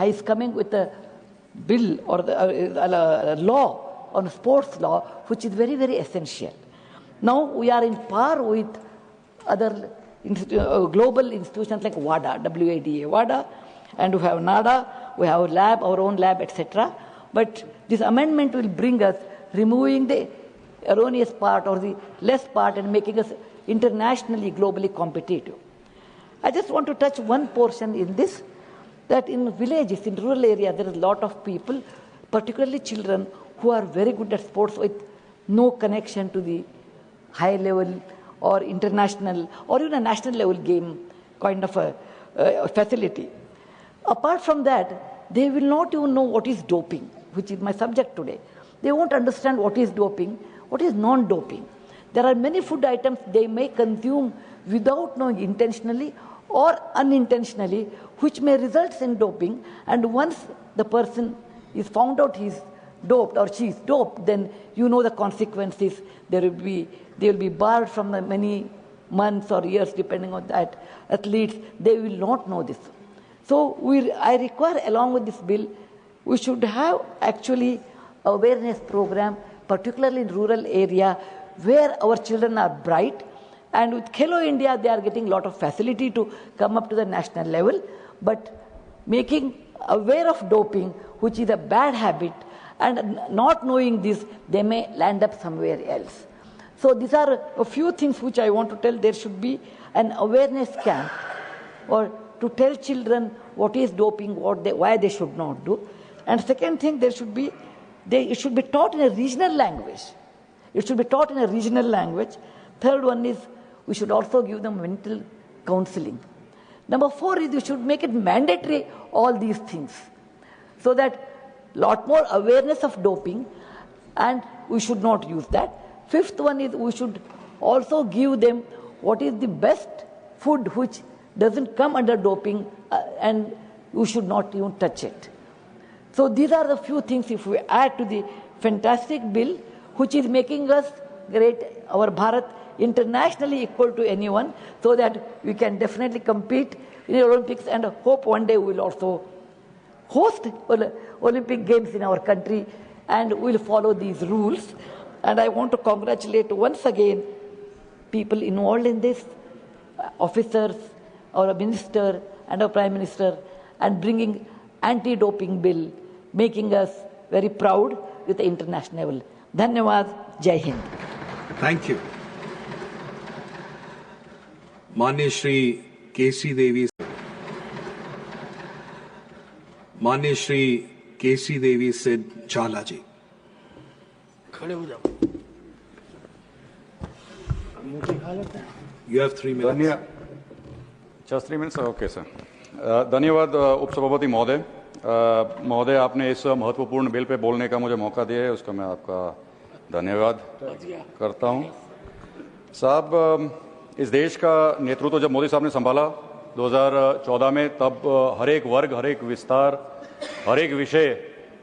Speaker 9: is coming with a bill or a law on sports law, which is very, very essential. Now we are in par with other global institutions like WADA, WADA, and we have NADA, we have lab, our own lab, etc. But this amendment will bring us removing the erroneous part or the less part and making us internationally, globally competitive. I just want to touch one portion in this, that in villages, in rural areas, there is a lot of people, particularly children, who are very good at sports with no connection to the high level or international or even a national level game kind of a facility. Apart from that, they will not even know what is doping, which is my subject today. They won't understand what is doping, what is non-doping. There are many food items they may consume without knowing intentionally or unintentionally, which may result in doping. And once the person is found out he's doped or she's doped, then you know the consequences. They will be barred from the many months or years, depending on that athletes. They will not know this. So I require, along with this bill, we should have actually awareness program, particularly in rural area where our children are bright. And with Khelo India, they are getting a lot of facility to come up to the national level. But making aware of doping, which is a bad habit, and not knowing this, they may land up somewhere else. So these are a few things which I want to tell. There should be an awareness camp or to tell children what is doping, why they should not do. And second thing, it should be taught in a regional language. It should be taught in a regional language. Third one is we should also give them mental counseling. Number 4 is we should make it mandatory, all these things, so that lot more awareness of doping, and we should not use that. Fifth one is we should also give them what is the best food which doesn't come under doping, and we should not even touch it. So these are the few things if we add to the fantastic bill, which is making us great, our Bharat, internationally equal to anyone, so that we can definitely compete in the Olympics, and hope one day we will also host Olympic Games in our country, and we will follow these rules. And I want to congratulate once again people involved in this, officers, our minister and our Prime Minister, and bringing anti-doping bill, making us very proud with the international level. Dhanyawad, Jai Hind.
Speaker 1: Thank you. माननीय श्री केसी देवी सिड झाला जी, खड़े हो जाओ. You have 3 minutes.
Speaker 7: Just 3 minutes. Okay sir. धन्यवाद उपसभापति महोदय. महोदय, आपने इस महत्वपूर्ण बिल पे बोलने का मुझे मौका दिया है, उसका मैं आपका धन्यवाद करता हूं. साहब, इस देश का नेतृत्व जब मोदी साहब ने संभाला 2014 में, तब हर एक वर्ग, हर एक विस्तार, हर एक विषय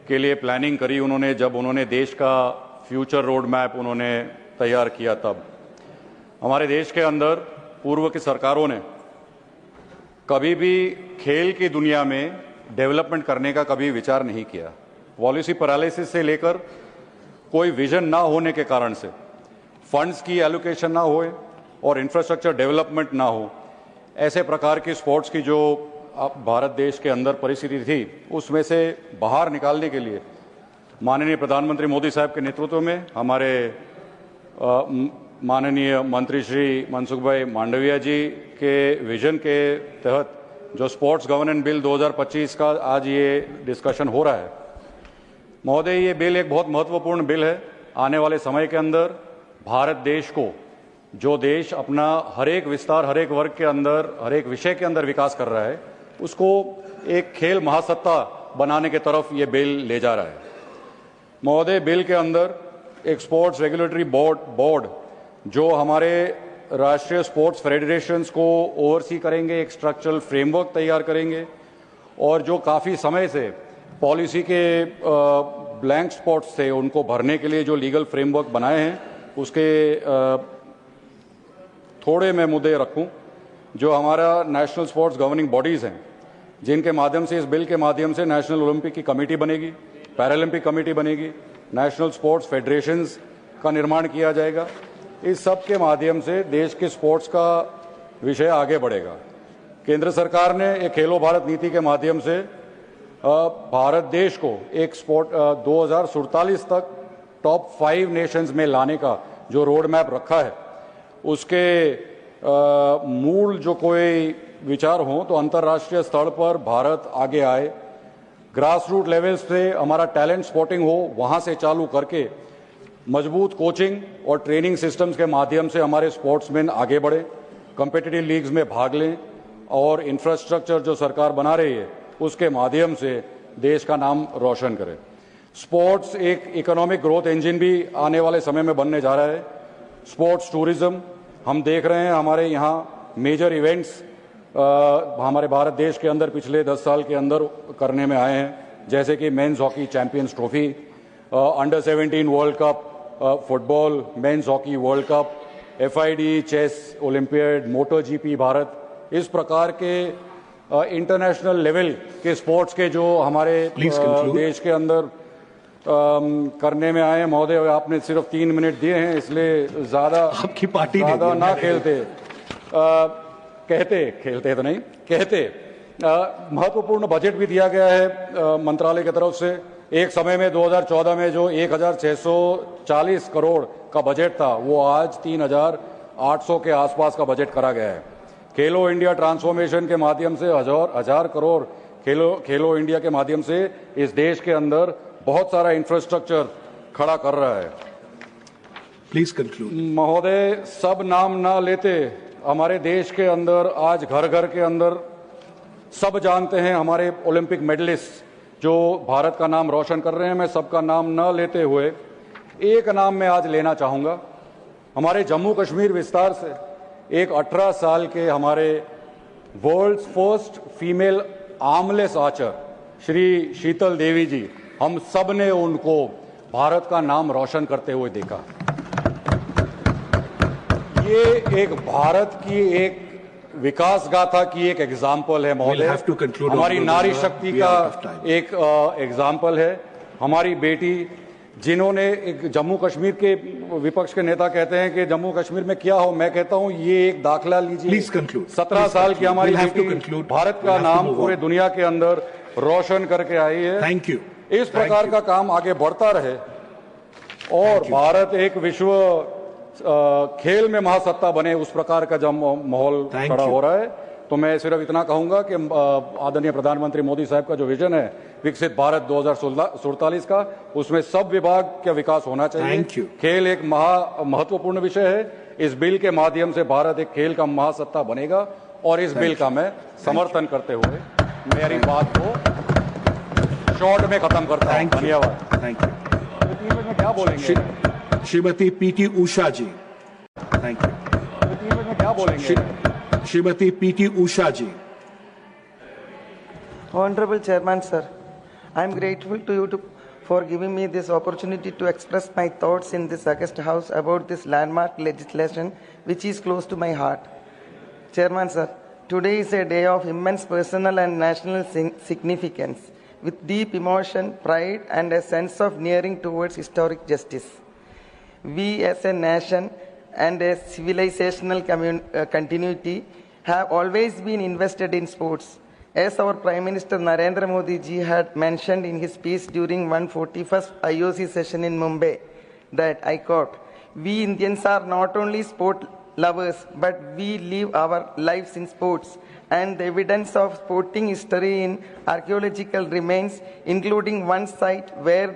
Speaker 7: के लिए प्लानिंग करी उन्होंने. जब उन्होंने देश का फ्यूचर रोड मैप उन्होंने तैयार किया, तब हमारे देश के अंदर पूर्व की सरकारों ने कभी भी खेल की दुनिया में डेवलपमेंट करने का कभी विचार नहीं किया. पॉलिसी पैरालिसिस से लेकर कोई विजन ना होने के कारण से, फंड्स की एलोकेशन ना होए और इंफ्रास्ट्रक्चर डेवलपमेंट ना हो, ऐसे प्रकार की स्पोर्ट्स की जो भारत देश के अंदर परिस्थिति थी, उसमें से बाहर निकालने के लिए माननीय प्रधानमंत्री मोदी साहब के नेतृत्व में हमारे माननीय मंत्री श्री मनसुख भाई मांडविया जी के विजन के तहत जो स्पोर्ट्स गवर्नेंस बिल 2025 का आज ये डिस्कशन हो रहा है. महोदय, ये बिल एक बहुत महत्वपूर्ण बिल है. आने वाले समय के अंदर भारत देश को, जो देश अपना हर एक विस्तार, हर एक वर्ग के अंदर, हर एक विषय के अंदर विकास कर रहा है, उसको एक खेल महासत्ता बनाने के तरफ ये बिल ले जा रहा है. महोदय, बिल के अंदर एक स्पोर्ट्स रेगुलेटरी बोर्ड जो हमारे राष्ट्रीय स्पोर्ट्स फेडरेशंस को ओवरसी करेंगे, एक स्ट्रक्चरल फ्रेमवर्क तैयार करेंगे, और जो काफ़ी समय से पॉलिसी के ब्लैंक स्पॉट्स थे उनको भरने के लिए जो लीगल फ्रेमवर्क बनाए हैं, उसके थोड़े मैं मुद्दे रखूं. जो हमारा नेशनल स्पोर्ट्स गवर्निंग बॉडीज़ हैं, जिनके माध्यम से, इस बिल के माध्यम से नेशनल ओलंपिक की कमेटी बनेगी, पैरालंपिक कमेटी बनेगी, नेशनल स्पोर्ट्स फेडरेशंस का निर्माण किया जाएगा। इस सब के माध्यम से देश के स्पोर्ट्स का विषय आगे बढ़ेगा। केंद्र सरकार ने एक खेलो भारत नीति के माध्यम से भारत देश को एक स्पोर्ट 2047 तक टॉप 5 नेशंस में लाने का जो रोड मैप रखा है, उसके मूल जो कोई विचार हो तो अंतर्राष्ट्रीय स्तर पर भारत आगे आए, ग्रास रूट लेवल से हमारा टैलेंट स्पॉटिंग हो, वहां से चालू करके मजबूत कोचिंग और ट्रेनिंग सिस्टम्स के माध्यम से हमारे स्पोर्ट्समैन आगे बढ़े, कॉम्पिटिटिव लीग्स में भाग लें और इंफ्रास्ट्रक्चर जो सरकार बना रही है उसके माध्यम से देश का नाम रोशन करें। स्पोर्ट्स एक इकोनॉमिक ग्रोथ इंजन भी आने वाले समय में बनने जा रहा है। स्पोर्ट्स टूरिज्म हम देख रहे हैं, हमारे यहाँ मेजर इवेंट्स हमारे भारत देश के अंदर पिछले 10 साल के अंदर करने में आए हैं, जैसे कि men's hockey champions trophy, under 17 world cup football, men's hockey world cup, FID chess olympiad, moto GP Bharat, इस प्रकार के इंटरनेशनल लेवल के स्पोर्ट्स के जो हमारे देश के अंदर करने में आए। महोदय, आपने सिर्फ 3 मिनट दिए हैं, इसलिए ज्यादा आपकी पार्टी ज्यादा ना खेलते तो नहीं कहते। महत्वपूर्ण बजट भी दिया गया है मंत्रालय की तरफ से। एक समय में 2014 में जो 1640 करोड़ का बजट था, वो आज 3800 के आसपास का बजट करा गया है। खेलो इंडिया ट्रांसफॉर्मेशन के माध्यम से हजार करोड़ खेलो इंडिया के माध्यम से इस देश के अंदर बहुत सारा इंफ्रास्ट्रक्चर खड़ा कर रहा है।
Speaker 1: Please conclude.
Speaker 7: महोदय, सब नाम ना लेते, हमारे देश के अंदर आज घर घर के अंदर सब जानते हैं हमारे ओलंपिक मेडलिस्ट जो भारत का नाम रोशन कर रहे हैं। मैं सबका नाम न लेते हुए एक नाम मैं आज लेना चाहूंगा। हमारे जम्मू कश्मीर विस्तार से एक 18 साल के हमारे world's first female armless archer Shri Sheetal Devi ji, हम सब ने उनको भारत का नाम रोशन करते हुए देखा। ये एक भारत की एक विकास गाथा की एक एग्जाम्पल है महोदय। हमारी नारी शक्ति का एक एग्जाम्पल है। हमारी बेटी जिन्होंने एक जम्मू कश्मीर के विपक्ष के नेता कहते हैं कि जम्मू कश्मीर में क्या हो, मैं कहता हूं ये एक दाखला लीजिए। 17 साल की हमारी बेटी भारत का नाम पूरे दुनिया के अंदर रोशन करके आई है।
Speaker 1: Thank you.
Speaker 7: इस प्रकार का काम आगे बढ़ता रहे और भारत एक विश्व खेल में महासत्ता बने, उस प्रकार का जब माहौल खड़ा हो रहा है, तो मैं सिर्फ इतना कहूंगा कि आदरणीय प्रधानमंत्री मोदी साहब का जो विजन है विकसित भारत 2047 का, उसमें सब विभाग का विकास होना चाहिए। खेल एक महत्वपूर्ण विषय है। इस बिल के माध्यम से भारत एक खेल का महासत्ता बनेगा और इस बिल का मैं समर्थन करते हुए मेरी बात को शॉर्ट में खत्म करता हूं। धन्यवाद।
Speaker 1: Thank you.
Speaker 7: 3 मिनट में क्या बोलेंगे?
Speaker 1: Shrimati PT Usha ji. Thank you.
Speaker 7: 3 minute में क्या बोलेंगे?
Speaker 1: Shrimati PT Usha ji.
Speaker 10: Honorable Chairman, sir, I am grateful to you for giving me this opportunity to express my thoughts in this August House about this landmark legislation which is close to my heart. Chairman, sir, today is a day of immense personal and national significance, with deep emotion, pride, and a sense of nearing towards historic justice. We as a nation and a civilizational continuity have always been invested in sports. As our Prime Minister Narendra Modi ji had mentioned in his speech during 141st IOC session in Mumbai, that, I quote, "We Indians are not only sport lovers, but we live our lives in sports, and the evidence of sporting history in archaeological remains, including one site where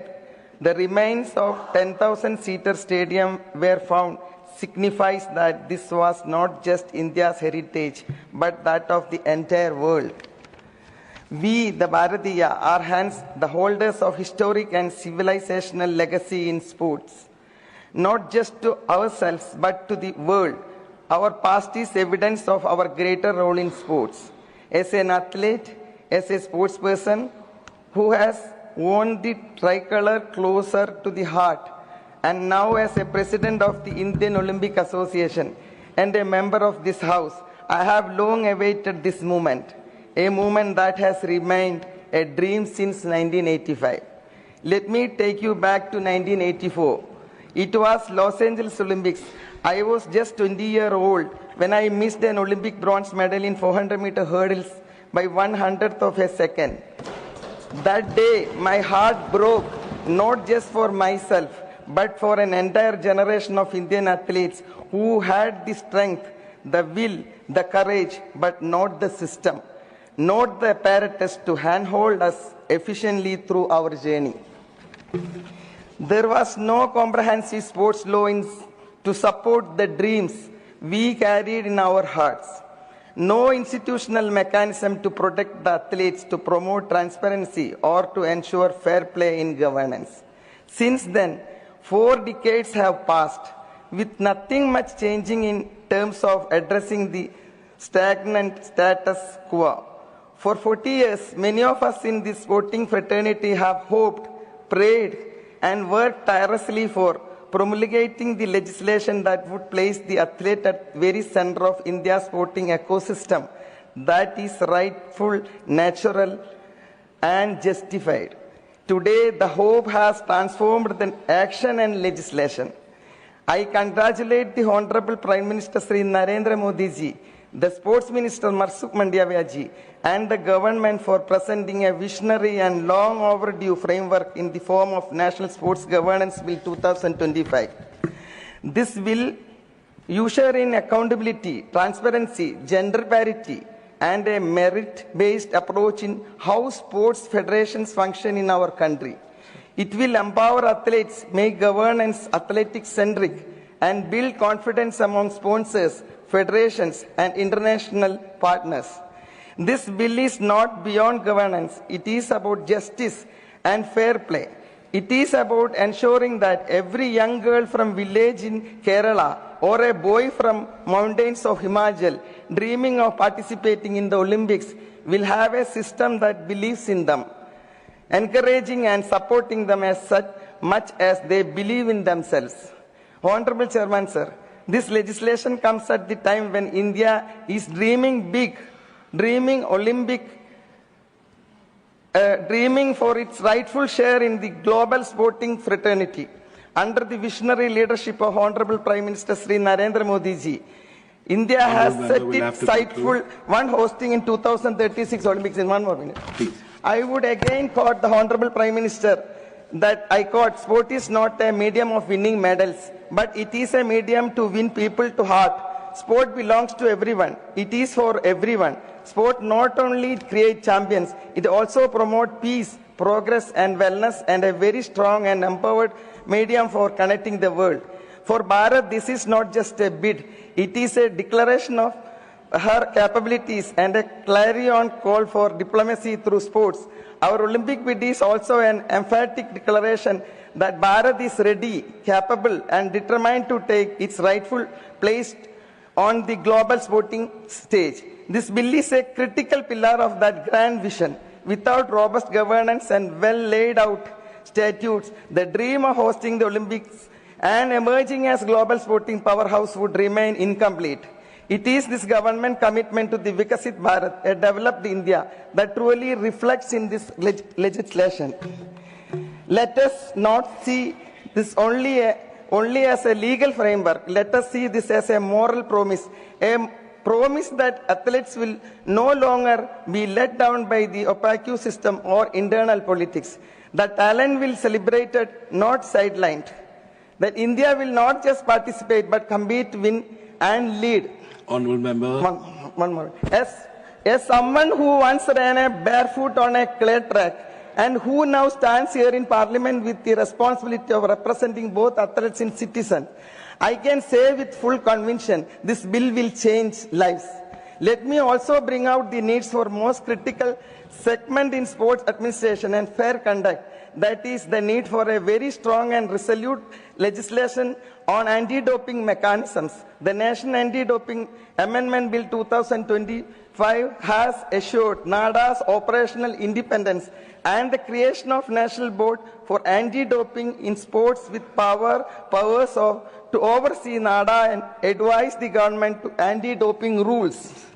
Speaker 10: the remains of 10,000-seater stadium were found, signifies that this was not just India's heritage, but that of the entire world. We, the Bharatiya, are hence the holders of historic and civilizational legacy in sports, not just to ourselves, but to the world. Our past is evidence of our greater role in sports. As an athlete, as a sports person who has worn the tricolor closer to the heart, and now as a president of the Indian Olympic Association and a member of this house, I have long awaited this moment, a moment that has remained a dream since 1985. Let me take you back to 1984. It was Los Angeles Olympics. I was just 20-year-old when I missed an Olympic bronze medal in 400-meter hurdles by 1/100th of a second. That day, my heart broke, not just for myself, but for an entire generation of Indian athletes who had the strength, the will, the courage, but not the system, not the apparatus to handhold us efficiently through our journey. There was no comprehensive sports law to support the dreams we carried in our hearts. No institutional mechanism to protect the athletes, to promote transparency, or to ensure fair play in governance. Since then, 4 decades have passed, with nothing much changing in terms of addressing the stagnant status quo. For 40 years, many of us in the sporting fraternity have hoped, prayed, and worked tirelessly for promulgating the legislation that would place the athlete at the very center of India's sporting ecosystem that is rightful, natural, and justified. Today, the hope has transformed the action and legislation. I congratulate the Honorable Prime Minister Sri Narendra Modi ji, the Sports Minister Mansukh Mandaviya ji, and the government for presenting a visionary and long overdue framework in the form of National Sports Governance Bill 2025. This will usher in accountability, transparency, gender parity, and a merit-based approach in how sports federations function in our country. It will empower athletes, make governance athletic-centric, and build confidence among sponsors, federations, and international partners. This bill is not beyond governance. It is about justice and fair play. It is about ensuring that every young girl from village in Kerala or a boy from mountains of Himachal dreaming of participating in the Olympics will have a system that believes in them, encouraging and supporting them as much as they believe in themselves. Honorable Chairman, sir, this legislation comes at the time when India is dreaming big, dreaming Olympic, dreaming for its rightful share in the global sporting fraternity. Under the visionary leadership of Honorable Prime Minister Sri Narendra Modi ji, India has set its sightful one hosting in 2036 Olympics. In 1 more minute. Please. I would again quote the Honorable Prime Minister that I quote, sport is not a medium of winning medals, but it is a medium to win people to heart. Sport belongs to everyone. It is for everyone. Sport not only creates champions, it also promotes peace, progress, and wellness, and a very strong and empowered medium for connecting the world. For Bharat, this is not just a bid. It is a declaration of her capabilities and a clarion call for diplomacy through sports. Our Olympic bid is also an emphatic declaration that Bharat is ready, capable, and determined to take its rightful place on the global sporting stage. This bill is a critical pillar of that grand vision. Without robust governance and well laid out statutes, the dream of hosting the Olympics and emerging as global sporting powerhouse would remain incomplete. It is this government commitment to the Vikasit Bharat, a developed India, that truly reflects in this legislation. Let us not see this only as a legal framework. Let us see this as a moral promise, a promise that athletes will no longer be let down by the opaque system or internal politics. That talent will be celebrated, not sidelined. That India will not just participate but compete, win, and lead.
Speaker 1: Honourable Member.
Speaker 10: One more. As someone who once ran a barefoot on a clay track and who now stands here in Parliament with the responsibility of representing both athletes and citizens, I can say with full conviction, this bill will change lives. Let me also bring out the needs for most critical segment in sports administration and fair conduct. That is the need for a very strong and resolute legislation on anti-doping mechanisms. The National Anti-Doping Amendment Bill 2025 has assured NADA's operational independence and the creation of National Board for Anti-Doping in Sports with powers to oversee NADA and advise the government to anti-doping rules.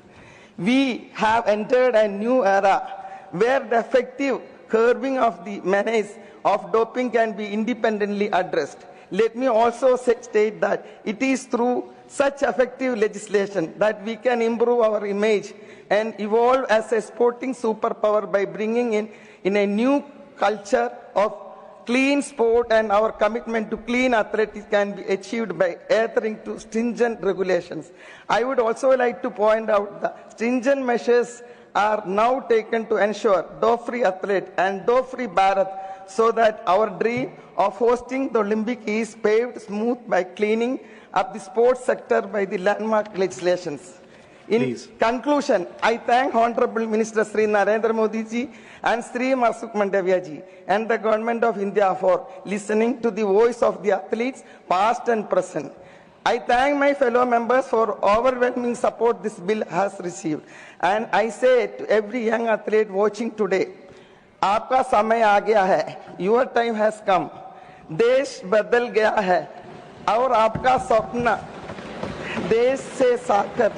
Speaker 10: We have entered a new era where the effective curbing of the menace of doping can be independently addressed. Let me also state that it is through such effective legislation that we can improve our image and evolve as a sporting superpower by bringing in a new culture of clean sport, and our commitment to clean athletics can be achieved by adhering to stringent regulations. I would also like to point out that stringent measures are now taken to ensure dope-free athlete and dope-free Bharat, so that our dream of hosting the Olympic is paved smooth by cleaning up the sports sector by the landmark legislations. In conclusion, I thank Honorable Minister Sri Narendra Modi ji and Sri Mansukh Mandavia ji and the Government of India for listening to the voice of the athletes, past and present. I thank my fellow members for overwhelming support this bill has received. And I say to every young athlete watching today, आपका समय आ गया है, your time has come. देश बदल गया है और आपका सपना देश से साकार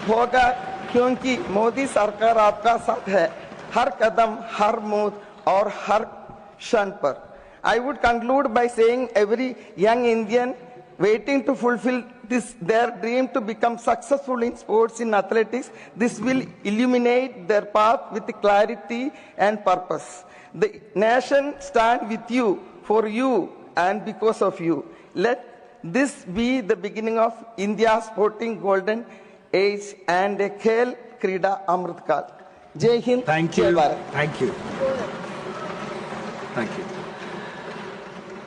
Speaker 10: होगा, क्योंकि मोदी सरकार आपका साथ है हर कदम, हर मोड़ और हर क्षण पर. I would conclude by saying every young Indian waiting to fulfill their dream to become successful in sports, in athletics, this will illuminate their path with clarity and purpose. The nation stands with you, for you, and because of you. Let this be the beginning of India's sporting golden age and a Khel Krida Amrit Kal. Jai Hind.
Speaker 1: Thank you.
Speaker 10: Jai Bharat.
Speaker 1: Thank you. Thank you.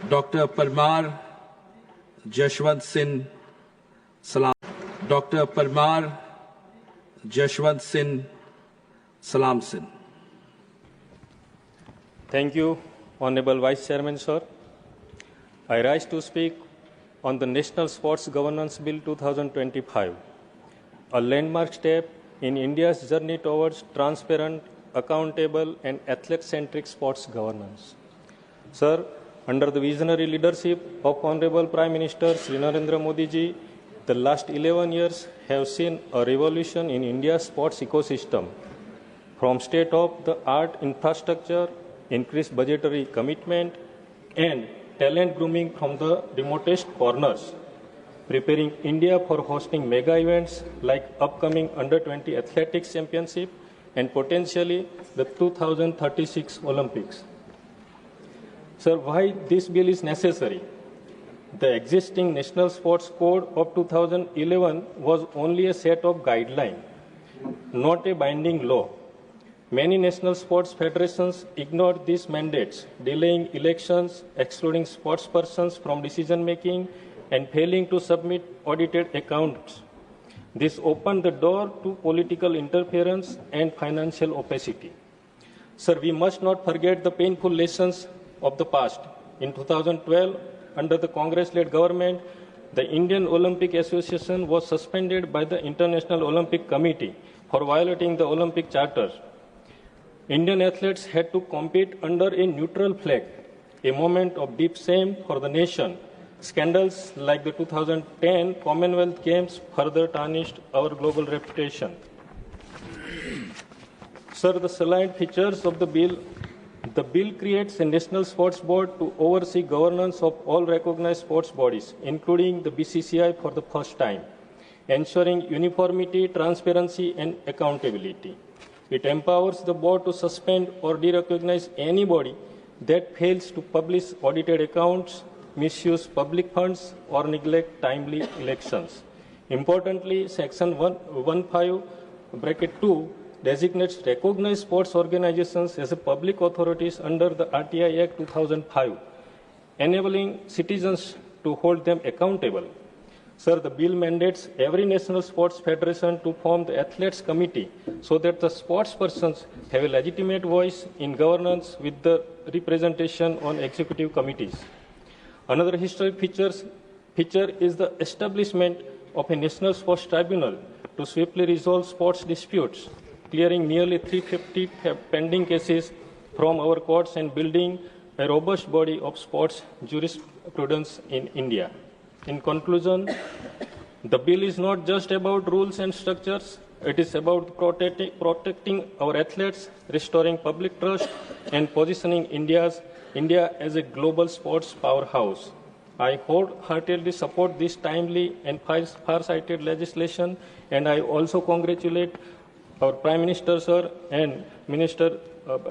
Speaker 1: Dr. Parmar Jashwant Singh Salam. Dr. Parmar Jashwant Singh Salam Singh.
Speaker 11: Thank you, Honorable Vice Chairman, sir. I rise to speak on the National Sports Governance Bill 2025, a landmark step in India's journey towards transparent, accountable, and athlete-centric sports governance. Sir, under the visionary leadership of Honorable Prime Minister Sri Narendra Modi ji, the last 11 years have seen a revolution in India's sports ecosystem, from state-of-the-art infrastructure, increased budgetary commitment, and talent grooming from the remotest corners, preparing India for hosting mega events like upcoming Under-20 Athletics Championship and potentially the 2036 Olympics. Sir, why this bill is necessary? The existing National Sports Code of 2011 was only a set of guidelines, not a binding law. Many national sports federations ignored these mandates, delaying elections, excluding sports persons from decision-making, and failing to submit audited accounts. This opened the door to political interference and financial opacity. Sir, we must not forget the painful lessons of the past. In 2012, under the Congress-led government, the Indian Olympic Association was suspended by the International Olympic Committee for violating the Olympic Charter. Indian athletes had to compete under a neutral flag, a moment of deep shame for the nation. Scandals like the 2010 Commonwealth Games further tarnished our global reputation. Sir, the salient features of the bill creates a National Sports Board to oversee governance of all recognized sports bodies, including the BCCI for the first time, ensuring uniformity, transparency, and accountability. It empowers the board to suspend or derecognize anybody that fails to publish audited accounts, misuse public funds, or neglect timely elections. Importantly, Section 115(2) designates recognized sports organizations as public authorities under the RTI Act 2005, enabling citizens to hold them accountable. Sir, the bill mandates every national sports federation to form the athletes committee so that the sports persons have a legitimate voice in governance with the representation on executive committees. Another historic feature is the establishment of a national sports tribunal to swiftly resolve sports disputes, clearing nearly 350 pending cases from our courts and building a robust body of sports jurisprudence in India. In conclusion, the bill is not just about rules and structures, it is about protecting our athletes, restoring public trust, and positioning India as a global sports powerhouse. I wholeheartedly support this timely and far-sighted legislation, and I also congratulate our Prime Minister, sir, and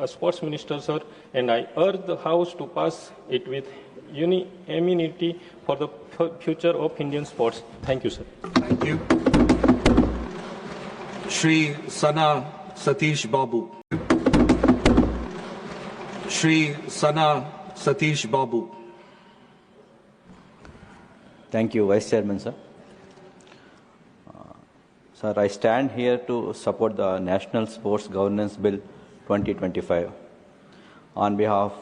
Speaker 11: Sports Minister, sir, and I urge the House to pass it with unanimity for the future of Indian sports. Thank you, sir.
Speaker 1: Thank you. Shri Sana Satish Babu. Shri Sana Satish Babu.
Speaker 12: Thank you, Vice Chairman, sir. Sir, I stand here to support the National Sports Governance Bill 2025 on behalf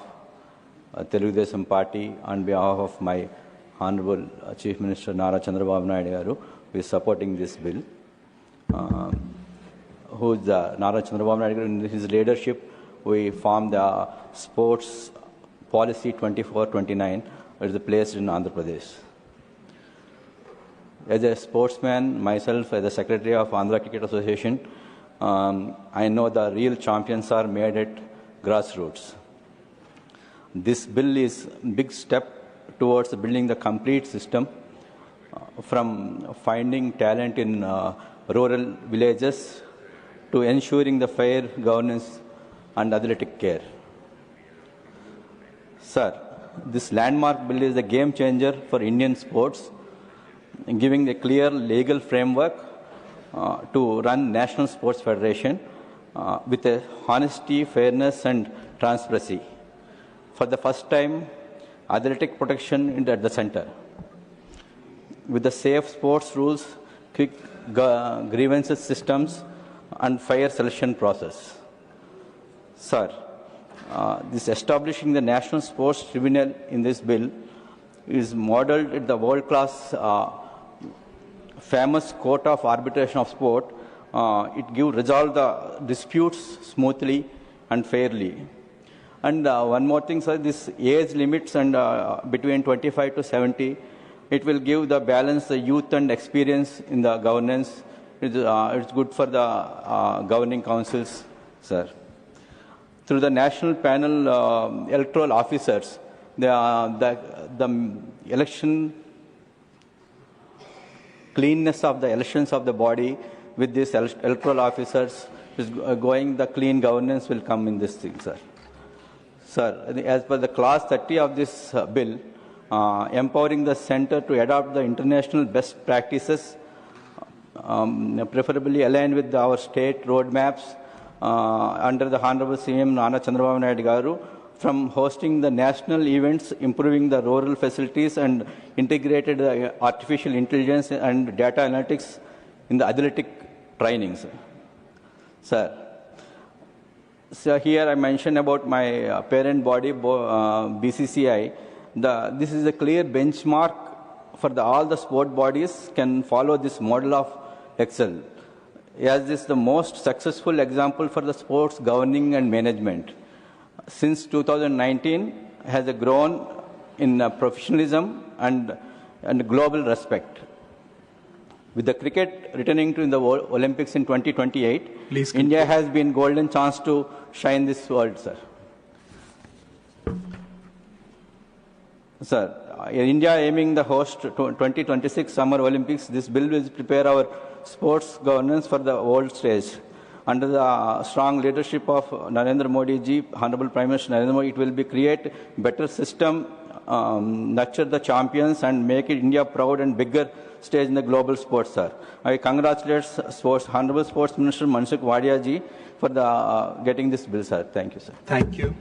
Speaker 12: of Telugudesam Party, on behalf of my Honorable Chief Minister Nara Chandrababu Naidu Garu, who is supporting this bill. Who is Nara Chandrababu Naidu Garu? In his leadership, we formed the Sports Policy 24-29, which is placed in Andhra Pradesh. As a sportsman, myself, as the Secretary of Andhra Cricket Association, I know the real champions are made at grassroots. This bill is a big step towards building the complete system from finding talent in rural villages to ensuring the fair governance and athletic care. Sir, this landmark bill is a game changer for Indian sports, giving a clear legal framework to run National Sports Federation with a honesty, fairness and transparency. For the first time, athletic protection at the center. With the safe sports rules, quick grievances systems and fair selection process. Sir, this establishing the National Sports Tribunal in this bill is modeled at the world-class famous Court of Arbitration of Sport. It gives resolve the disputes smoothly and fairly. And one more thing, sir, this age limits and between 25 to 70, it will give the balance, the youth and experience in the governance. It's good for the governing councils, sir. Through the national panel electoral officers, the election cleanness of the elections of the body with these electoral officers is going, the clean governance will come in this thing, sir. Sir, as per the clause 30 of this bill, empowering the center to adopt the international best practices, preferably aligned with our state roadmaps under the Honorable CM Nara Chandrababu Naidu Garu, from hosting the national events, improving the rural facilities and integrated artificial intelligence and data analytics in the athletic trainings. Sir, so here I mentioned about my parent body, BCCI. This is a clear benchmark for all the sport bodies can follow this model of Excel. As this is the most successful example for the sports governing and management. Since 2019, has grown in professionalism and global respect. With the cricket returning to the Olympics in 2028, India has been golden chance to shine this world, sir. Sir, India aiming the host 2026 Summer Olympics, this bill will prepare our sports governance for the world stage. Under the strong leadership of Narendra Modi ji, Honorable Prime Minister Narendra Modi, it will be create better system, nurture the champions and make India proud and bigger stage in the global sports, sir. I congratulate Honorable Sports Minister Mansukh Wadia ji for getting this bill, sir. Thank you, sir.
Speaker 1: Thank you.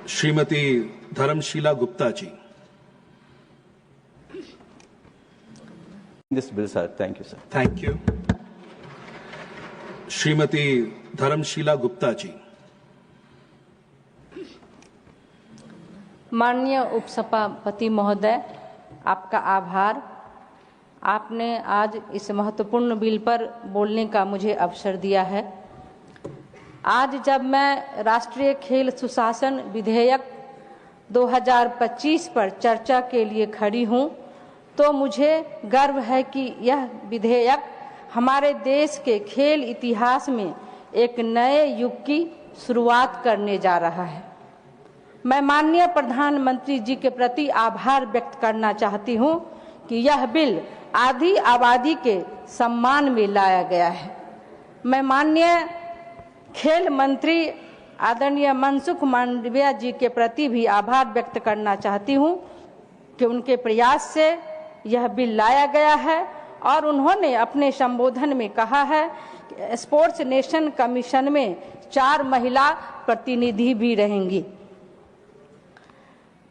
Speaker 1: Srimati Dharamshila Gupta ji.
Speaker 12: This bill, sir. Thank you, sir.
Speaker 1: Thank you. Srimati Dharamshila Gupta ji.
Speaker 13: माननीय उपसभापति महोदय, आपका आभार। आपने आज इस महत्वपूर्ण bill पर बोलने का मुझे अवसर दिया है। आज जब मैं राष्ट्रीय खेल सुशासन विधेयक 2025 पर चर्चा के लिए खड़ी हूं, तो मुझे गर्व है कि यह विधेयक हमारे देश के खेल इतिहास में एक नए युग की शुरुआत करने जा रहा है। मैं माननीय प्रधानमंत्री जी के प्रति आभार व्यक्त करना चाहती हूं कि यह बिल आधी आबादी के सम्मान में लाया गया है। मैं माननीय खेल मंत्री आदरणीय मनसुख मांडविया जी के प्रति भी आभार व्यक्त करना चाहती हूं कि उनके प्रयास से यह बिल लाया गया है और उन्होंने अपने संबोधन में कहा है कि स्पोर्ट्स नेशन कमीशन में 4 महिला प्रतिनिधि भी रहेंगी।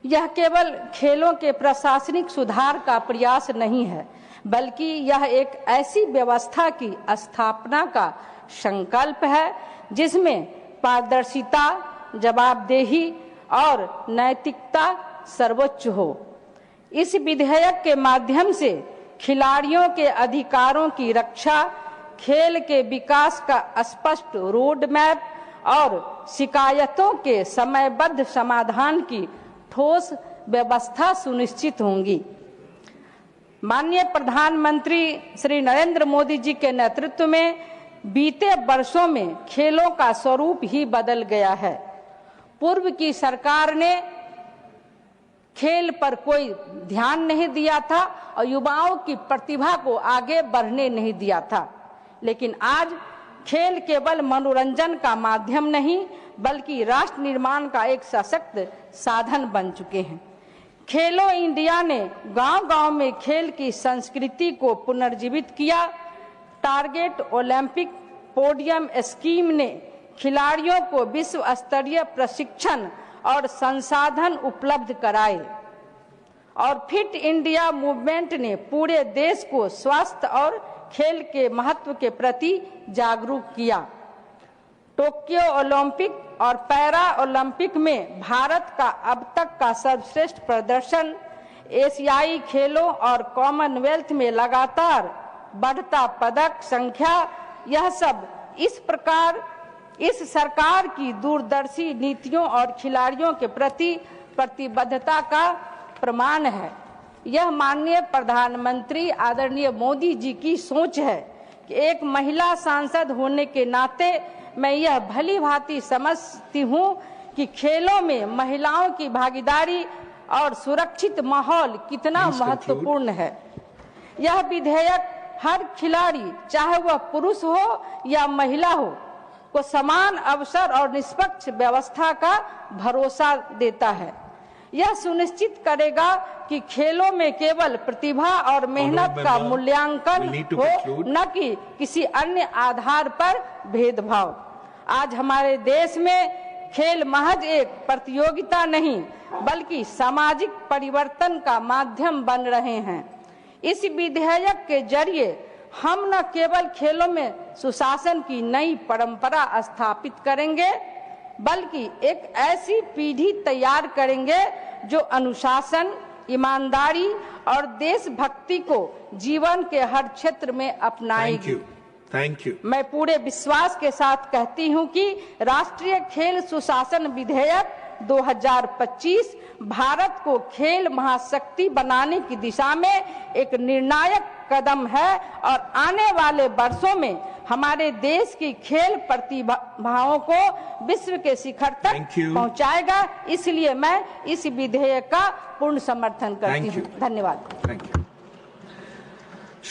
Speaker 13: यह केवल खेलों के प्रशासनिक सुधार का प्रयास नहीं है, बल्कि यह एक ऐसी व्यवस्था की स्थापना का संकल्प है जिसमें पारदर्शिता, जवाबदेही और नैतिकता सर्वोच्च हो। इस विधेयक के माध्यम से खिलाड़ियों के अधिकारों की रक्षा, खेल के विकास का स्पष्ट रोड मैप और शिकायतों के समयबद्ध समाधान की ठोस व्यवस्था सुनिश्चित होंगी। माननीय प्रधानमंत्री श्री नरेंद्र मोदी जी के नेतृत्व में बीते वर्षों में खेलों का स्वरूप ही बदल गया है। पूर्व की सरकार ने खेल पर कोई ध्यान नहीं दिया था और युवाओं की प्रतिभा को आगे बढ़ने नहीं दिया था, लेकिन आज खेल केवल मनोरंजन का माध्यम नहीं बल्कि राष्ट्र निर्माण का एक सशक्त साधन बन चुके हैं। खेलो इंडिया ने गांव-गांव में खेल की संस्कृति को पुनर्जीवित किया। टारगेट ओलंपिक पोडियम स्कीम ने खिलाड़ियों को विश्व स्तरीय प्रशिक्षण और संसाधन उपलब्ध कराए और फिट इंडिया मूवमेंट ने पूरे देश को स्वास्थ्य और खेल के महत्व के प्रति जागरूक किया। टोक्यो ओलंपिक और पैरा ओलंपिक में भारत का अब तक का सर्वश्रेष्ठ प्रदर्शन, एशियाई खेलों और कॉमनवेल्थ में लगातार बढ़ता पदक संख्या, यह सब इस सरकार की दूरदर्शी नीतियों और खिलाड़ियों के प्रति प्रतिबद्धता का प्रमाण है। यह माननीय प्रधानमंत्री आदरणीय मोदी जी की सोच है कि एक महिला सांसद होने के नाते मैं यह भली भांति समझती हूँ कि खेलों में महिलाओं की भागीदारी और सुरक्षित माहौल कितना महत्वपूर्ण है। यह विधेयक हर खिलाड़ी, चाहे वह पुरुष हो या महिला हो, को समान अवसर और निष्पक्ष व्यवस्था का भरोसा देता है। यह सुनिश्चित करेगा कि खेलों में केवल प्रतिभा और मेहनत का मूल्यांकन हो, न कि किसी अन्य आधार पर भेदभाव। आज हमारे देश में खेल महज एक प्रतियोगिता नहीं बल्कि सामाजिक परिवर्तन का माध्यम बन रहे हैं। इस विधेयक के जरिए हम न केवल खेलों में सुशासन की नई परंपरा स्थापित करेंगे बल्कि एक ऐसी पीढ़ी तैयार करेंगे जो अनुशासन, ईमानदारी और देशभक्ति को जीवन के हर क्षेत्र में अपनाएगी।
Speaker 1: Thank you.
Speaker 13: मैं पूरे विश्वास के साथ कहती हूं कि राष्ट्रीय खेल सुशासन विधेयक 2025 भारत को खेल महाशक्ति बनाने की दिशा में एक निर्णायक कदम है और आने वाले वर्षों में हमारे देश की खेल प्रतिभाओं को विश्व के शिखर तक पहुंचाएगा। इसलिए मैं इस विधेयक का पूर्ण समर्थन करती हूं। धन्यवाद।